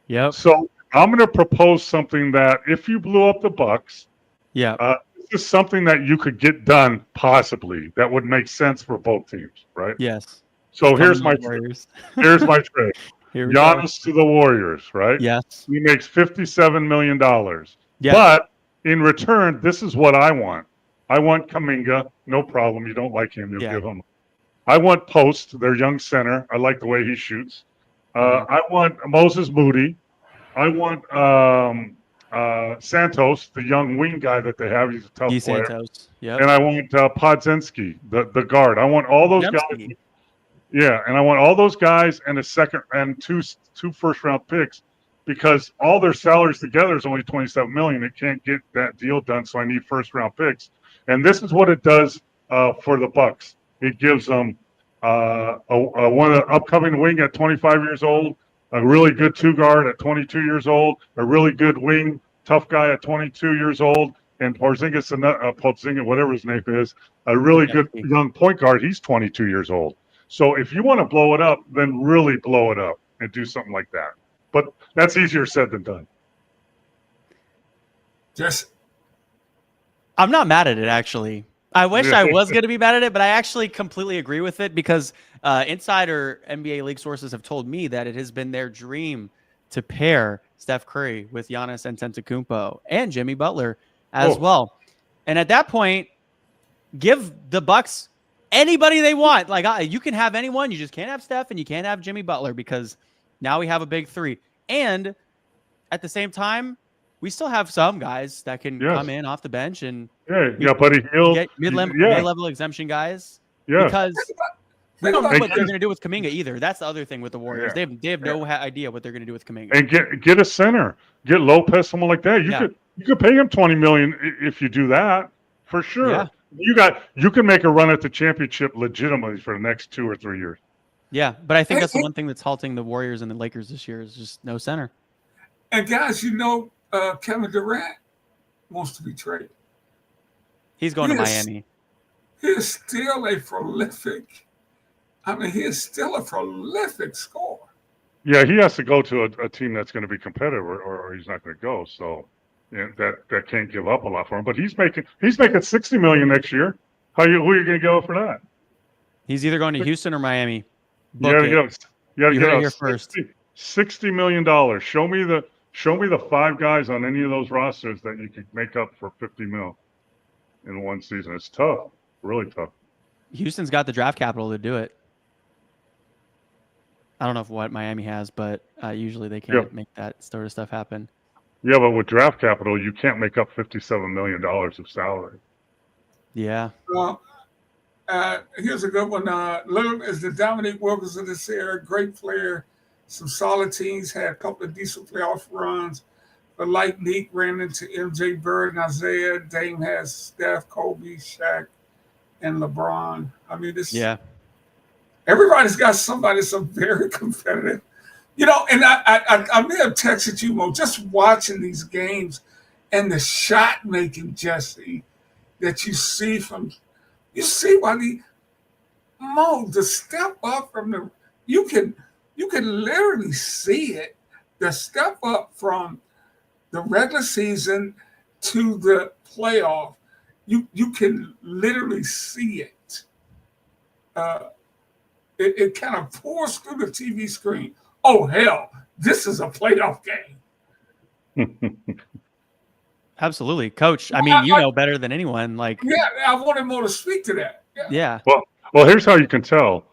Yep. So I'm gonna propose something that if you blew up the Bucks, yeah, this is something that you could get done possibly that would make sense for both teams, right? Yes. So here's my Warriors. Here's my trade. Giannis to the Warriors, right? Yes. He makes $57 million. Yeah. But in return, this is what I want. I want Kuminga. No problem. You don't like him, you'll give him. I want Post, their young center. I like the way he shoots. I want Moses Moody. I want Santos, the young wing guy that they have. He's a tough player. Santos. Yep. And I want Podzinski, the guard. I want all those guys. Yeah, and I want all those guys and a second and two first-round picks, because all their salaries together is only $27 million. It can't get that deal done, so I need first-round picks. And this is what it does for the Bucks. It gives them one upcoming wing at 25 years old, a really good two guard at 22 years old, a really good wing tough guy at 22 years old, and Porzingis, whatever his name is, a really good young point guard. He's 22 years old. So if you want to blow it up, then really blow it up and do something like that. But that's easier said than done. I'm not mad at it, actually. I wish I was going to be mad at it, but I actually completely agree with it, because insider NBA league sources have told me that it has been their dream to pair Steph Curry with Giannis Antetokounmpo and Jimmy Butler as well. And at that point, give the Bucks anybody they want. Like, you can have anyone. You just can't have Steph and you can't have Jimmy Butler, because now we have a big three. And at the same time, we still have some guys that can come in off the bench and Buddy Hield, get mid-level exemption guys. Yeah, because we don't know what they're going to do with Kuminga either. That's the other thing with the Warriors. They have no idea what they're going to do with Kuminga. And get a center, get Lopez, someone like that. You could pay him $20 million if you do that, for sure. Yeah. You can make a run at the championship legitimately for the next 2 or 3 years. Yeah, but I think that's the one thing that's halting the Warriors and the Lakers this year is just no center. And guys, Kevin Durant wants to be traded. He's going to Miami. He is still a prolific scorer. Yeah, he has to go to a team that's going to be competitive, or he's not going to go. So that can't give up a lot for him. But he's making $60 million next year. Who are you going to go for that? He's either going to Houston or Miami. You got to get here first. $60 million. Show me the 5 guys on any of those rosters that you could make up for $50 million in one season. It's tough, really tough. Houston's got the draft capital to do it. I don't know what Miami has, but usually they can't make that sort of stuff happen. Yeah, but with draft capital, you can't make up $57 million of salary. Yeah. Here's a good one. Lillard is the Dominique Wilkins of this era. Great player. Some solid teams, had a couple of decent playoff runs. But like Neek ran into MJ, Bird, and Isaiah. Dame has Steph, Kobe, Shaq, and LeBron. I mean, everybody's got somebody that's very competitive. And I may have texted you, Mo, just watching these games and the shot making, Jesse, that you see why the step up from you can literally see it, the step up from the regular season to the playoff. You can literally see it. It kind of pours through the TV screen. Oh, hell, this is a playoff game. Absolutely. Coach, I mean, you know better than anyone. I wanted more to speak to that. Yeah. Well, here's how you can tell,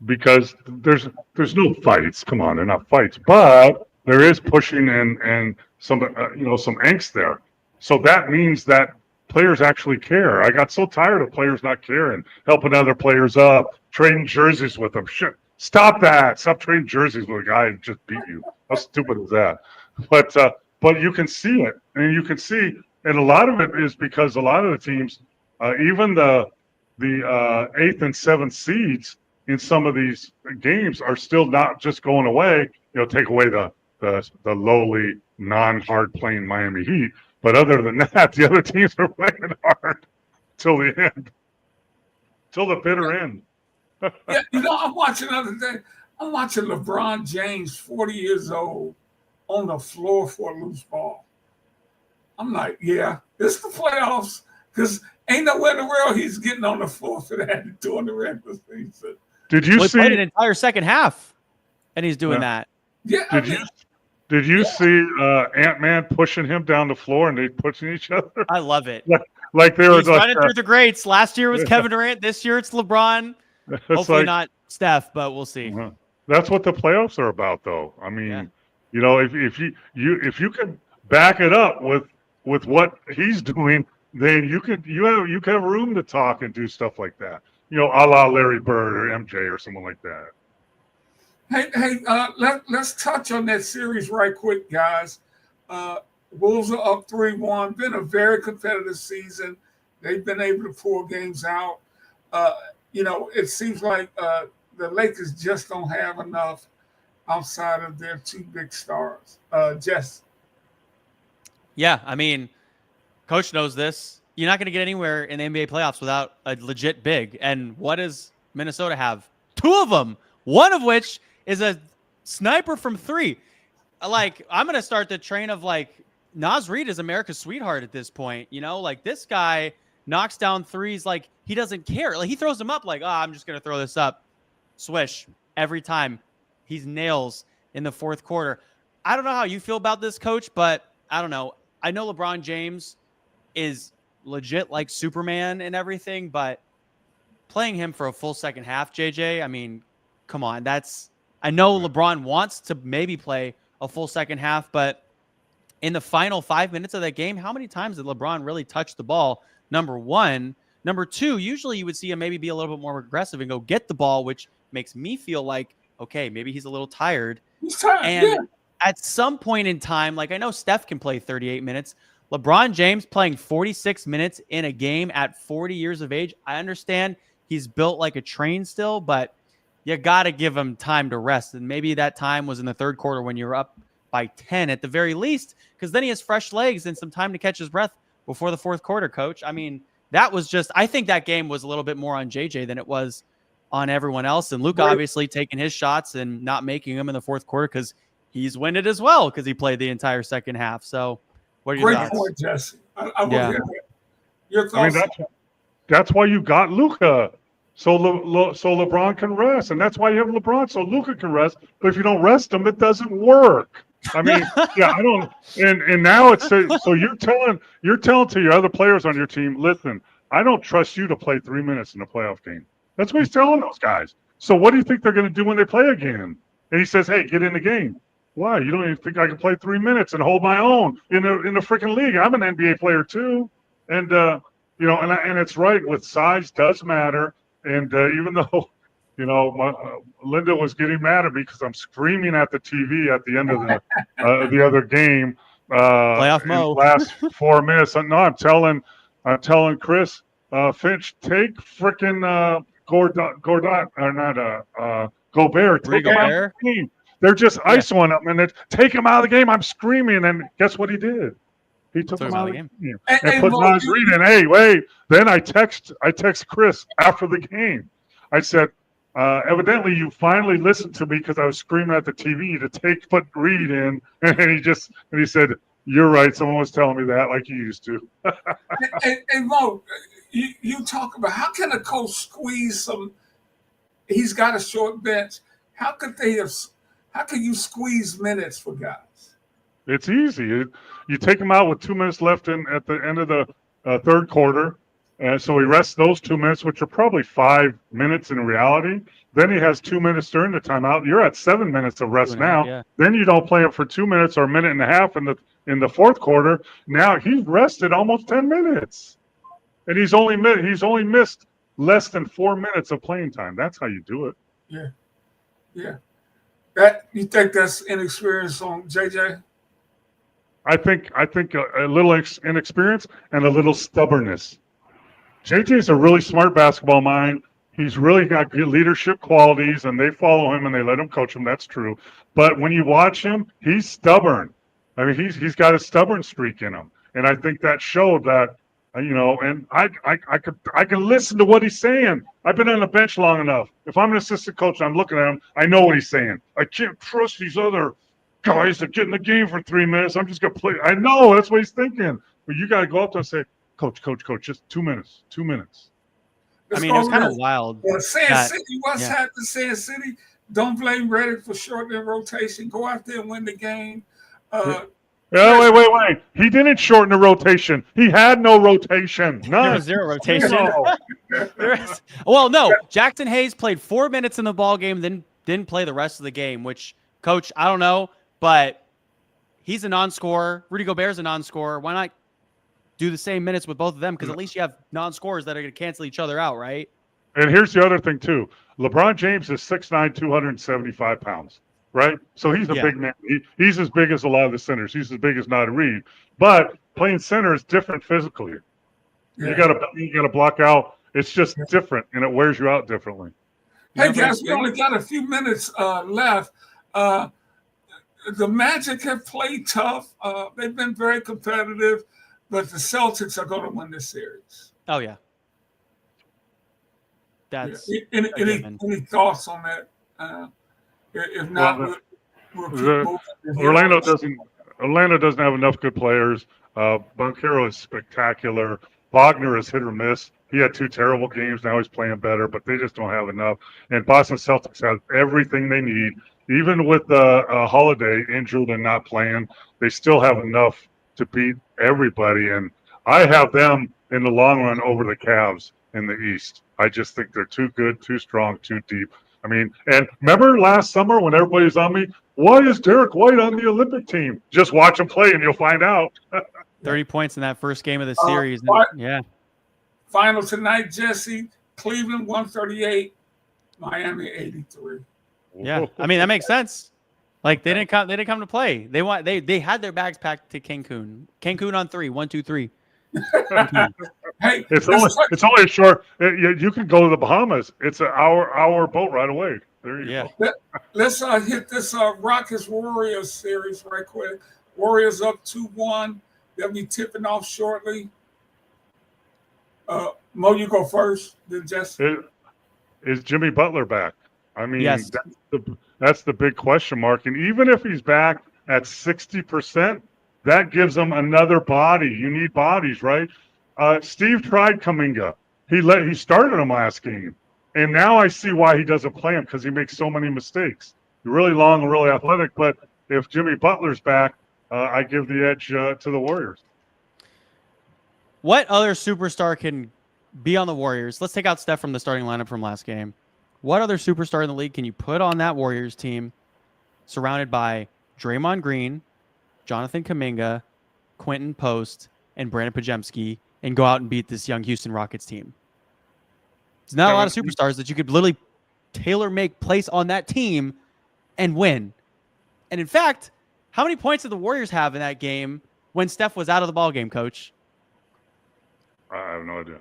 because there's no fights. Come on, they're not fights, but there is pushing and some some angst there. So that means that players actually care. I got so tired of players not caring, helping other players up, trading jerseys with them. Shit, stop that! Stop trading jerseys with a guy who just beat you. How stupid is that? But you can see it, and you can see, and a lot of it is because a lot of the teams, even the 8th and 7th seeds in some of these games are still not just going away. Take away the lowly, non-hard playing Miami Heat. But other than that, the other teams are playing hard till the end, till the bitter end. Yeah, I'm watching the other day. I'm watching LeBron James, 40 years old, on the floor for a loose ball. I'm like, yeah, it's the playoffs, because ain't nowhere in the world he's getting on the floor for that during the regular season. Did you see played an entire second half, and he's doing that? Yeah. Did you see Ant-Man pushing him down the floor and they pushing each other? I love it. Like they were He's running through the greats. Last year was Kevin Durant. This year it's LeBron. Hopefully not Steph, but we'll see. That's what the playoffs are about, though. I mean, if you can back it up with what he's doing, then you can have room to talk and do stuff like that. A la Larry Bird or MJ or someone like that. Hey, let's touch on that series right quick, guys. Wolves are up 3-1. Been a very competitive season. They've been able to pull games out. It seems like the Lakers just don't have enough outside of their two big stars. Jess. Yeah, I mean, Coach knows this. You're not going to get anywhere in the NBA playoffs without a legit big. And what does Minnesota have? 2 of them, one of which is a sniper from 3. Like, I'm going to start the train of, like, Naz Reid is America's sweetheart at this point. Like, this guy knocks down threes like he doesn't care. Like, he throws them up like, I'm just going to throw this up. Swish. Every time. He's nails in the fourth quarter. I don't know how you feel about this, Coach, but I don't know. I know LeBron James is legit like Superman and everything, but playing him for a full second half, JJ, I mean, come on. I know LeBron wants to maybe play a full second half, but in the final 5 minutes of that game, how many times did LeBron really touch the ball? Number one. Number two, usually you would see him maybe be a little bit more aggressive and go get the ball, which makes me feel like, okay, maybe he's a little tired. He's tired, and at some point in time, like I know Steph can play 38 minutes. LeBron James playing 46 minutes in a game at 40 years of age. I understand he's built like a train still, but you got to give him time to rest. And maybe that time was in the third quarter when you're up by 10 at the very least, because then he has fresh legs and some time to catch his breath before the fourth quarter, Coach. I mean, that was just, I think that game was a little bit more on JJ than it was on everyone else. And Luka obviously taking his shots and not making them in the fourth quarter because he's winded as well because he played the entire second half. So what are your thoughts? Great point, Jesse. I will hear that. Your thoughts? I mean, that's why you got Luka. So LeBron can rest, and that's why you have LeBron, so Luka can rest. But if you don't rest him, it doesn't work. I mean, I don't. And now it's so you're telling to your other players on your team, listen, I don't trust you to play 3 minutes in a playoff game. That's what he's telling those guys. So what do you think they're going to do when they play again? And he says, hey, get in the game. Why? You don't even think I can play 3 minutes and hold my own in the freaking league? I'm an NBA player too, and and it's right with size does matter. And even though, Linda was getting mad at me because I'm screaming at the TV at the end of the other game, playoff mode, last 4 minutes. No, I'm telling Chris Finch, take freaking Gobert. Take him out of the game. They're just isoing him, and take him out of the game. I'm screaming, and guess what he did? He took him out of the game and put Naz Reid in. Hey, wait. Then I text Chris after the game. I said, evidently you finally listened to me because I was screaming at the TV to put Reid in, and he said, you're right. Someone was telling me that, like you used to. and Mo, you talk about how can a coach squeeze some? He's got a short bench. How can you squeeze minutes for guys? It's easy. You take him out with 2 minutes left at the end of the third quarter, and so he rests those 2 minutes, which are probably 5 minutes in reality. Then he has 2 minutes during the timeout. You're at 7 minutes of rest now. Yeah. Then you don't play him for 2 minutes or a minute and a half in the fourth quarter. Now he's rested almost 10 minutes. And he's only missed less than 4 minutes of playing time. That's how you do it. Yeah, yeah. That you think that's inexperience on JJ? I think a little inexperience and a little stubbornness. JJ's a really smart basketball mind. He's really got good leadership qualities, and they follow him and they let him coach him. That's true. But when you watch him, he's stubborn. I mean, he's got a stubborn streak in him, and I think that showed that. And I can listen to what he's saying. I've been on the bench long enough. If I'm an assistant coach and I'm looking at him, I know what he's saying. I can't trust these other guys that get in the game for 3 minutes. I'm just gonna play. I know that's what he's thinking. But you got to go up there and say, Coach, just 2 minutes. 2 minutes. I mean, it's kind of wild. Sand City, what's happening? Sand City, don't blame Reddick for shortening rotation. Go out there and win the game. Wait. He didn't shorten the rotation. He had no rotation. None. There was zero rotation. No. No. Jackson Hayes played 4 minutes in the ball game, then didn't play the rest of the game, which, Coach, I don't know, but he's a non-scorer. Rudy Gobert's a non-scorer. Why not do the same minutes with both of them? Because at least you have non-scorers that are going to cancel each other out, right? And here's the other thing, too. LeBron James is 6'9", 275 pounds. Right, so he's a big man. He's as big as a lot of the centers. He's as big as Nada Reed. But playing center is different physically. Yeah. You gotta block out. It's just different, and it wears you out differently. Hey guys, we only got a few minutes left. The Magic have played tough. They've been very competitive, but the Celtics are going to win this series. Oh yeah. That's any thoughts on that? If not, we'll keep moving. Orlando doesn't have enough good players. Banchero is spectacular. Wagner is hit or miss. He had 2 terrible games. Now he's playing better, but they just don't have enough. And Boston Celtics have everything they need. Even with Holiday injured and not playing, they still have enough to beat everybody. And I have them in the long run over the Cavs in the East. I just think they're too good, too strong, too deep. I mean, and remember last summer when everybody was on me, why is Derek White on the Olympic team? Just watch him play and you'll find out. 30 points in that first game of the series. Final tonight, Jesse. Cleveland 138, Miami 83. Yeah, I mean that makes sense. Like they didn't come to play. They had their bags packed to Cancun. Cancun on 3, 1, 2, 3. Hey, it's only a short. You can go to the Bahamas. It's an hour boat right away. There you go. Let's hit this Rockets Warriors series right quick. Warriors up 2-1. They'll be tipping off shortly. Mo, you go first. Then Jesse. Is Jimmy Butler back? I mean, yes. That's the big question mark. And even if he's back at 60%, that gives them another body. You need bodies, right? Steve tried Kuminga. He started him last game. And now I see why he doesn't play him, because he makes so many mistakes. He's really long and really athletic, but if Jimmy Butler's back, I give the edge to the Warriors. What other superstar can be on the Warriors? Let's take out Steph from the starting lineup from last game. What other superstar in the league can you put on that Warriors team surrounded by Draymond Green, Jonathan Kuminga, Quentin Post, and Brandon Pajemski, and go out and beat this young Houston Rockets team? There's not a lot of superstars that you could literally tailor-make place on that team and win. And in fact, how many points did the Warriors have in that game when Steph was out of the ballgame, Coach? I have no idea.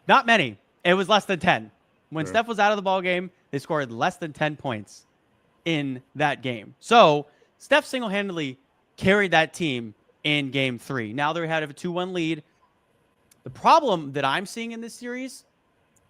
Not many. It was less than 10. When Steph was out of the ballgame, they scored less than 10 points in that game. So Steph single-handedly carried that team in Game 3. Now they're ahead of a 2-1 lead. The problem that I'm seeing in this series,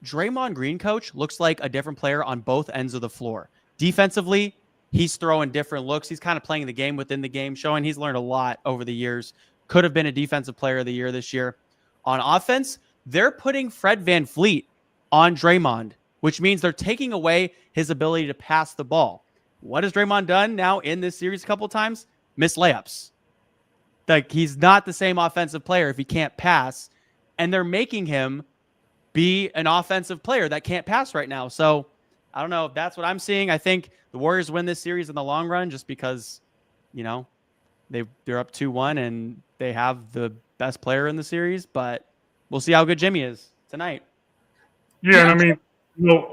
Draymond Green, Coach, looks like a different player on both ends of the floor. Defensively, he's throwing different looks. He's kind of playing the game within the game, showing he's learned a lot over the years. Could have been a defensive player of the year this year. On offense, they're putting Fred VanVleet on Draymond, which means they're taking away his ability to pass the ball. What has Draymond done now in this series a couple of times? Missed layups. Like, he's not the same offensive player if he can't pass, and they're making him be an offensive player that can't pass right now. So I don't know if that's what I'm seeing. I think the Warriors win this series in the long run just because, you know, they're up 2-1 and they have the best player in the series. But we'll see how good Jimmy is tonight. Yeah, and I mean,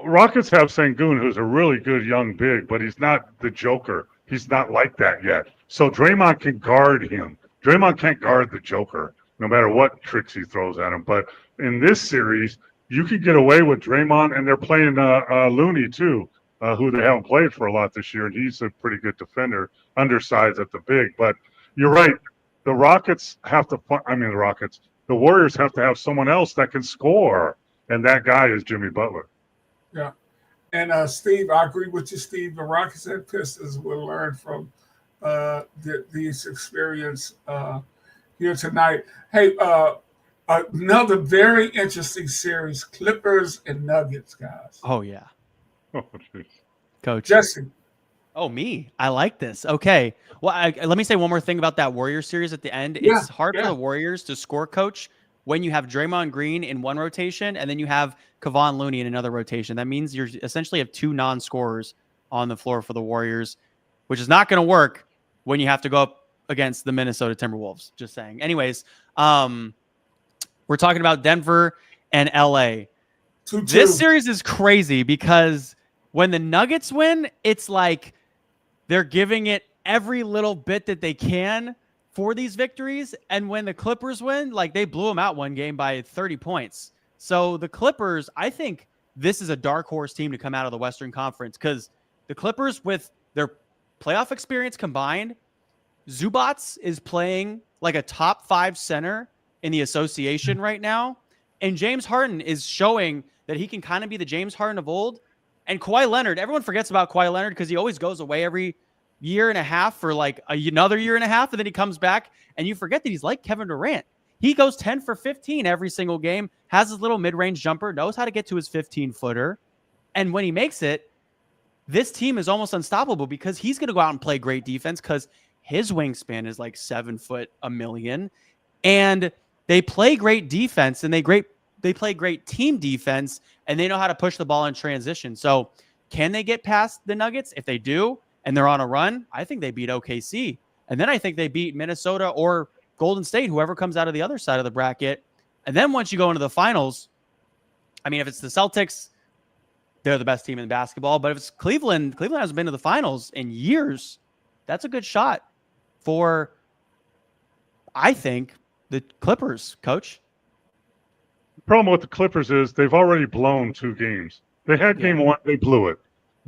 Rockets have Sengun, who's a really good young big, but he's not the Joker. He's not like that yet. So Draymond can guard him. Draymond can't guard the Joker, no matter what tricks he throws at him. But in this series, you could get away with Draymond, and they're playing Looney too, who they haven't played for a lot this year, and he's a pretty good defender, undersized at the big. But you're right. The Rockets have to. The Warriors have to have someone else that can score, and that guy is Jimmy Butler. Yeah. And Steve, I agree with you, Steve. The Rockets and Pistons will learn from these experience here tonight. Hey, another very interesting series: Clippers and Nuggets, guys. Oh yeah, Oh, jeez. Coach. Jesse. Oh, me. I like this. Okay. Well, let me say one more thing about that Warriors series at the end. It's hard for the Warriors to score, Coach, when you have Draymond Green in one rotation and then you have Kevon Looney in another rotation. That means you essentially have two non-scorers on the floor for the Warriors, which is not going to work when you have to go up against the Minnesota Timberwolves. Just saying. Anyways, we're talking about Denver and LA. 2-2. This series is crazy because when the Nuggets win, it's like they're giving it every little bit that they can for these victories. And when the Clippers win, like they blew them out one game by 30 points. So the Clippers, I think this is a dark horse team to come out of the Western Conference because the Clippers, with their playoff experience combined, Zubats is playing like a top 5 center in the association right now. And James Harden is showing that he can kind of be the James Harden of old. And Kawhi Leonard, everyone forgets about Kawhi Leonard because he always goes away every year and a half for like another year and a half, and then he comes back, and you forget that he's like Kevin Durant. He goes 10 for 15 every single game, has his little mid-range jumper, knows how to get to his 15-footer, and when he makes it, this team is almost unstoppable because he's going to go out and play great defense because his wingspan is like 7 foot a million, and they play great defense, and they play great team defense, and they know how to push the ball in transition. So can they get past the Nuggets? If they do, and they're on a run, I think they beat OKC. And then I think they beat Minnesota or Golden State, whoever comes out of the other side of the bracket. And then once you go into the finals, I mean, if it's the Celtics, they're the best team in basketball. But if it's Cleveland hasn't been to the finals in years. That's a good shot for, I think, the Clippers, Coach. The problem with the Clippers is they've already blown 2 games. They had game 1, they blew it.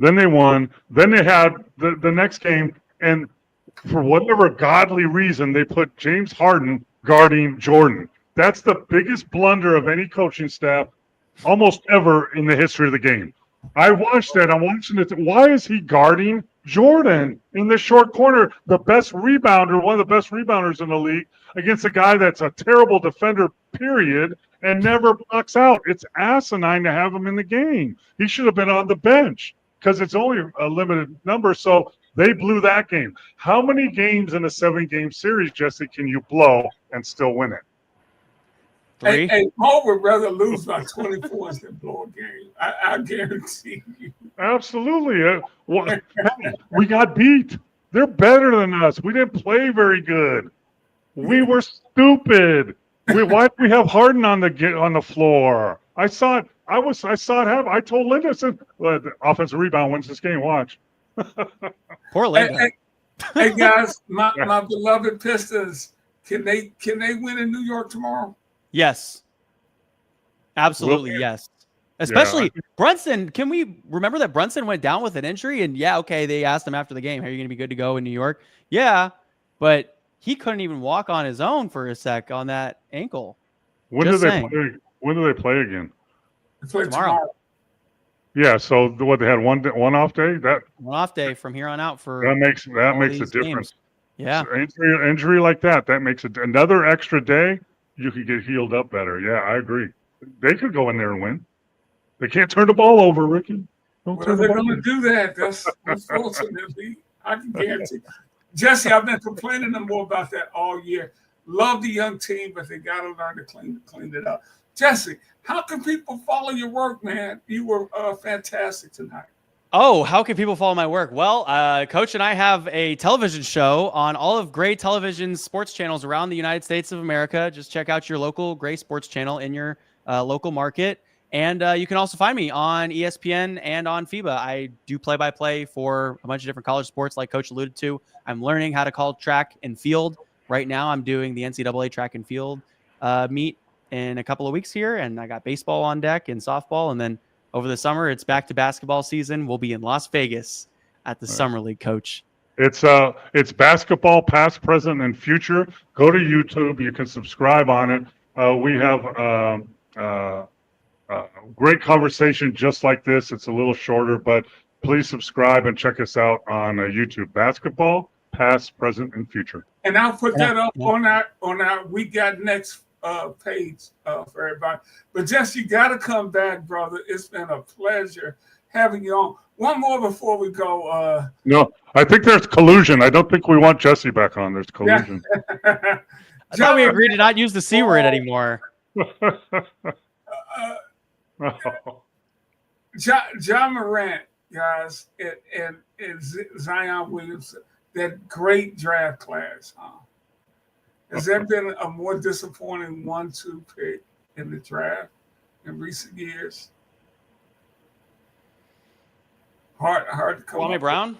Then they won. Then they had the next game, and for whatever godly reason, they put James Harden guarding Jordan. That's the biggest blunder of any coaching staff almost ever in the history of the game. I watched that. I'm watching it. Why is he guarding Jordan in the short corner, the best rebounder, one of the best rebounders in the league, against a guy that's a terrible defender, period, and never blocks out? It's asinine to have him in the game. He should have been on the bench because it's only a limited number. So they blew that game. How many games in a 7-game series, Jesse, can you blow and still win it? 3. Hey, Paul would rather lose by 20 points than blow a game. I guarantee you. Absolutely. We got beat. They're better than us. We didn't play very good. We were stupid. Why did we have Harden on the floor? I saw it. I saw it happen. I told Linda, I said, well, the offensive rebound wins this game. Watch. Poor Linda. Hey guys, my beloved Pistons, can they win in New York tomorrow? Yes. Absolutely, yes. Especially Brunson. Can we remember that Brunson went down with an injury? And they asked him after the game, are you going to be good to go in New York? Yeah, but he couldn't even walk on his own for a sec on that ankle. When do they play again? They play Tomorrow. Yeah, so they had one off day? One off day from here on out for that makes a difference. Games. Yeah. Injury like that makes it another extra day. You could get healed up better. Yeah, I agree. They could go in there and win. They can't turn the ball over, Ricky. Well, they're going to do that. That's unfortunately, I can guarantee. Jesse, I've been complaining more about that all year. Love the young team, but they got to learn to clean it up. Jesse, how can people follow your work, man? You were fantastic tonight. Oh, how can people follow my work? Well, Coach and I have a television show on all of Gray Television sports channels around the United States of America. Just check out your local Gray sports channel in your local market. And you can also find me on ESPN and on FIBA. I do play-by-play for a bunch of different college sports, like Coach alluded to. I'm learning how to call track and field. Right now, I'm doing the NCAA track and field meet in a couple of weeks here, and I got baseball on deck and softball, and then over the summer, it's back to basketball season. We'll be in Las Vegas at the Summer League, Coach. It's basketball, past, present, and future. Go to YouTube. You can subscribe on it. We have great conversation just like this. It's a little shorter, but please subscribe and check us out on YouTube. Basketball, past, present, and future. And I'll put that up on our We Got Next page for everybody. But Jesse, you got to come back, brother. It's been a pleasure having you on. One more before we go. No, I think there's collusion. I don't think we want Jesse back on. There's collusion. I thought we agreed to not use the C word anymore. John Morant, guys, and Zion Williamson, that great draft class, huh? Has there been a more disappointing 1-2 pick in the draft in recent years? Hard to come Kwame up Brown?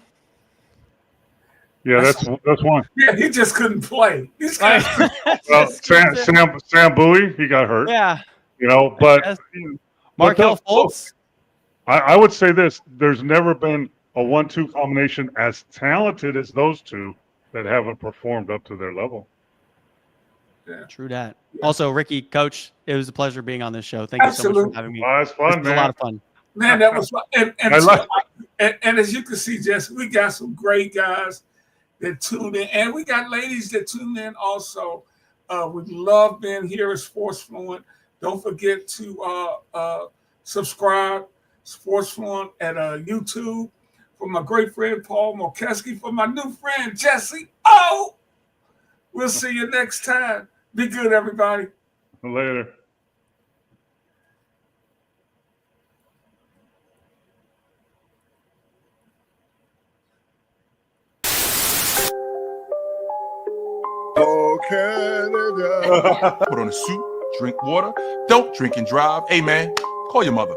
Yeah, that's one. Yeah, he just couldn't play. Well, Sam Bowie, he got hurt. Yeah. But Markelle Fultz. I would say this: there's never been a 1-2 combination as talented as those two that haven't performed up to their level. Yeah. True that. Also, Ricky, Coach, it was a pleasure being on this show. Thank you so much for having me. Oh, it's fun, It was a lot of fun. Man, that was fun. And as you can see, Jess, we got some great guys that tune in, and we got ladies that tune in also. We love being here at Sports Fluent. Don't forget to subscribe Sports Fluent at YouTube. For my great friend Paul Mokeski, for my new friend Jesse. Oh, we'll see you next time. Be good, everybody. Later. Oh, Canada. Put on a suit, drink water, don't drink and drive. Hey, man, call your mother.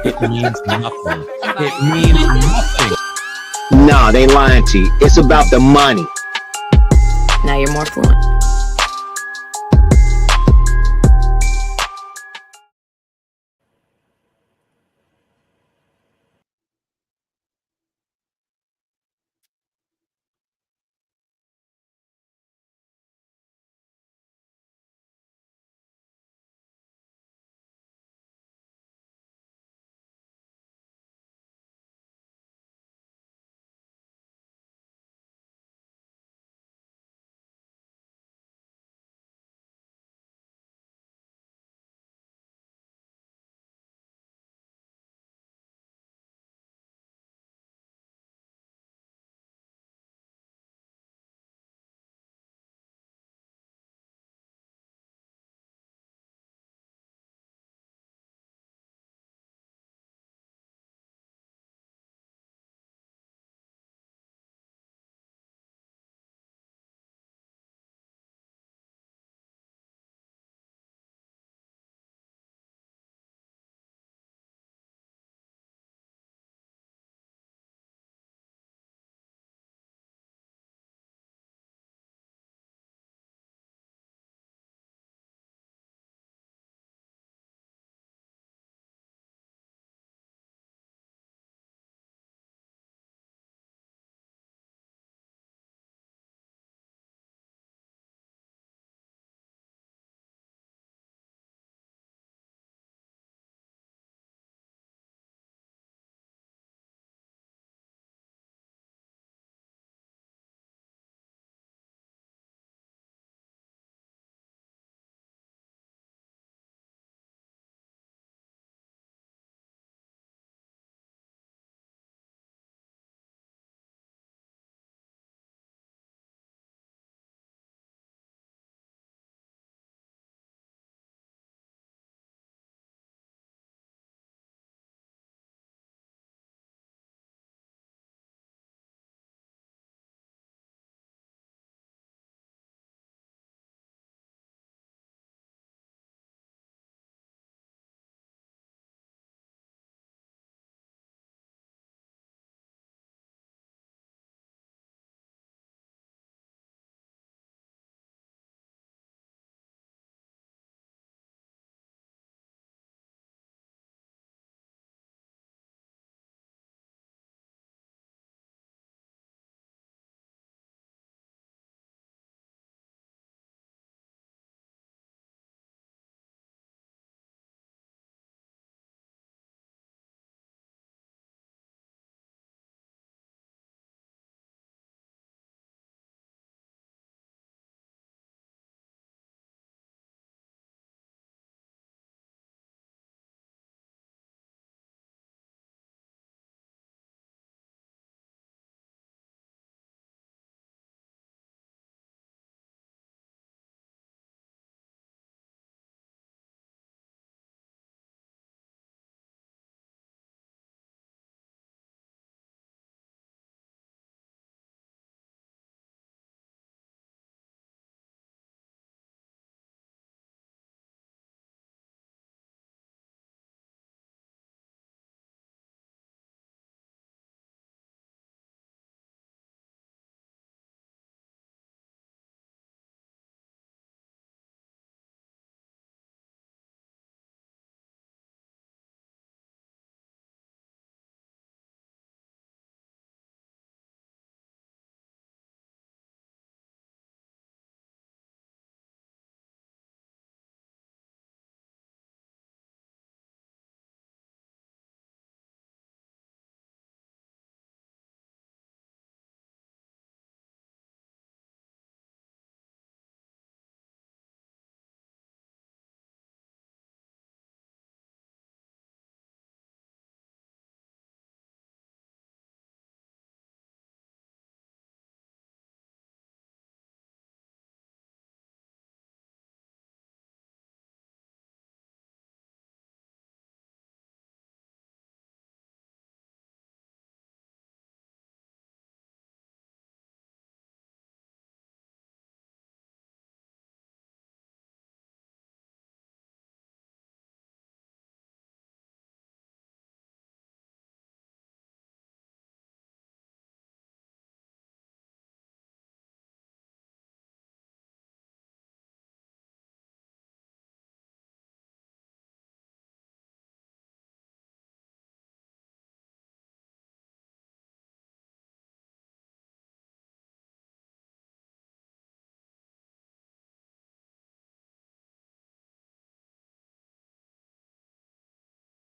It means nothing. It means nothing. Nah, they lying to you. It's about the money. Now you're more fluent.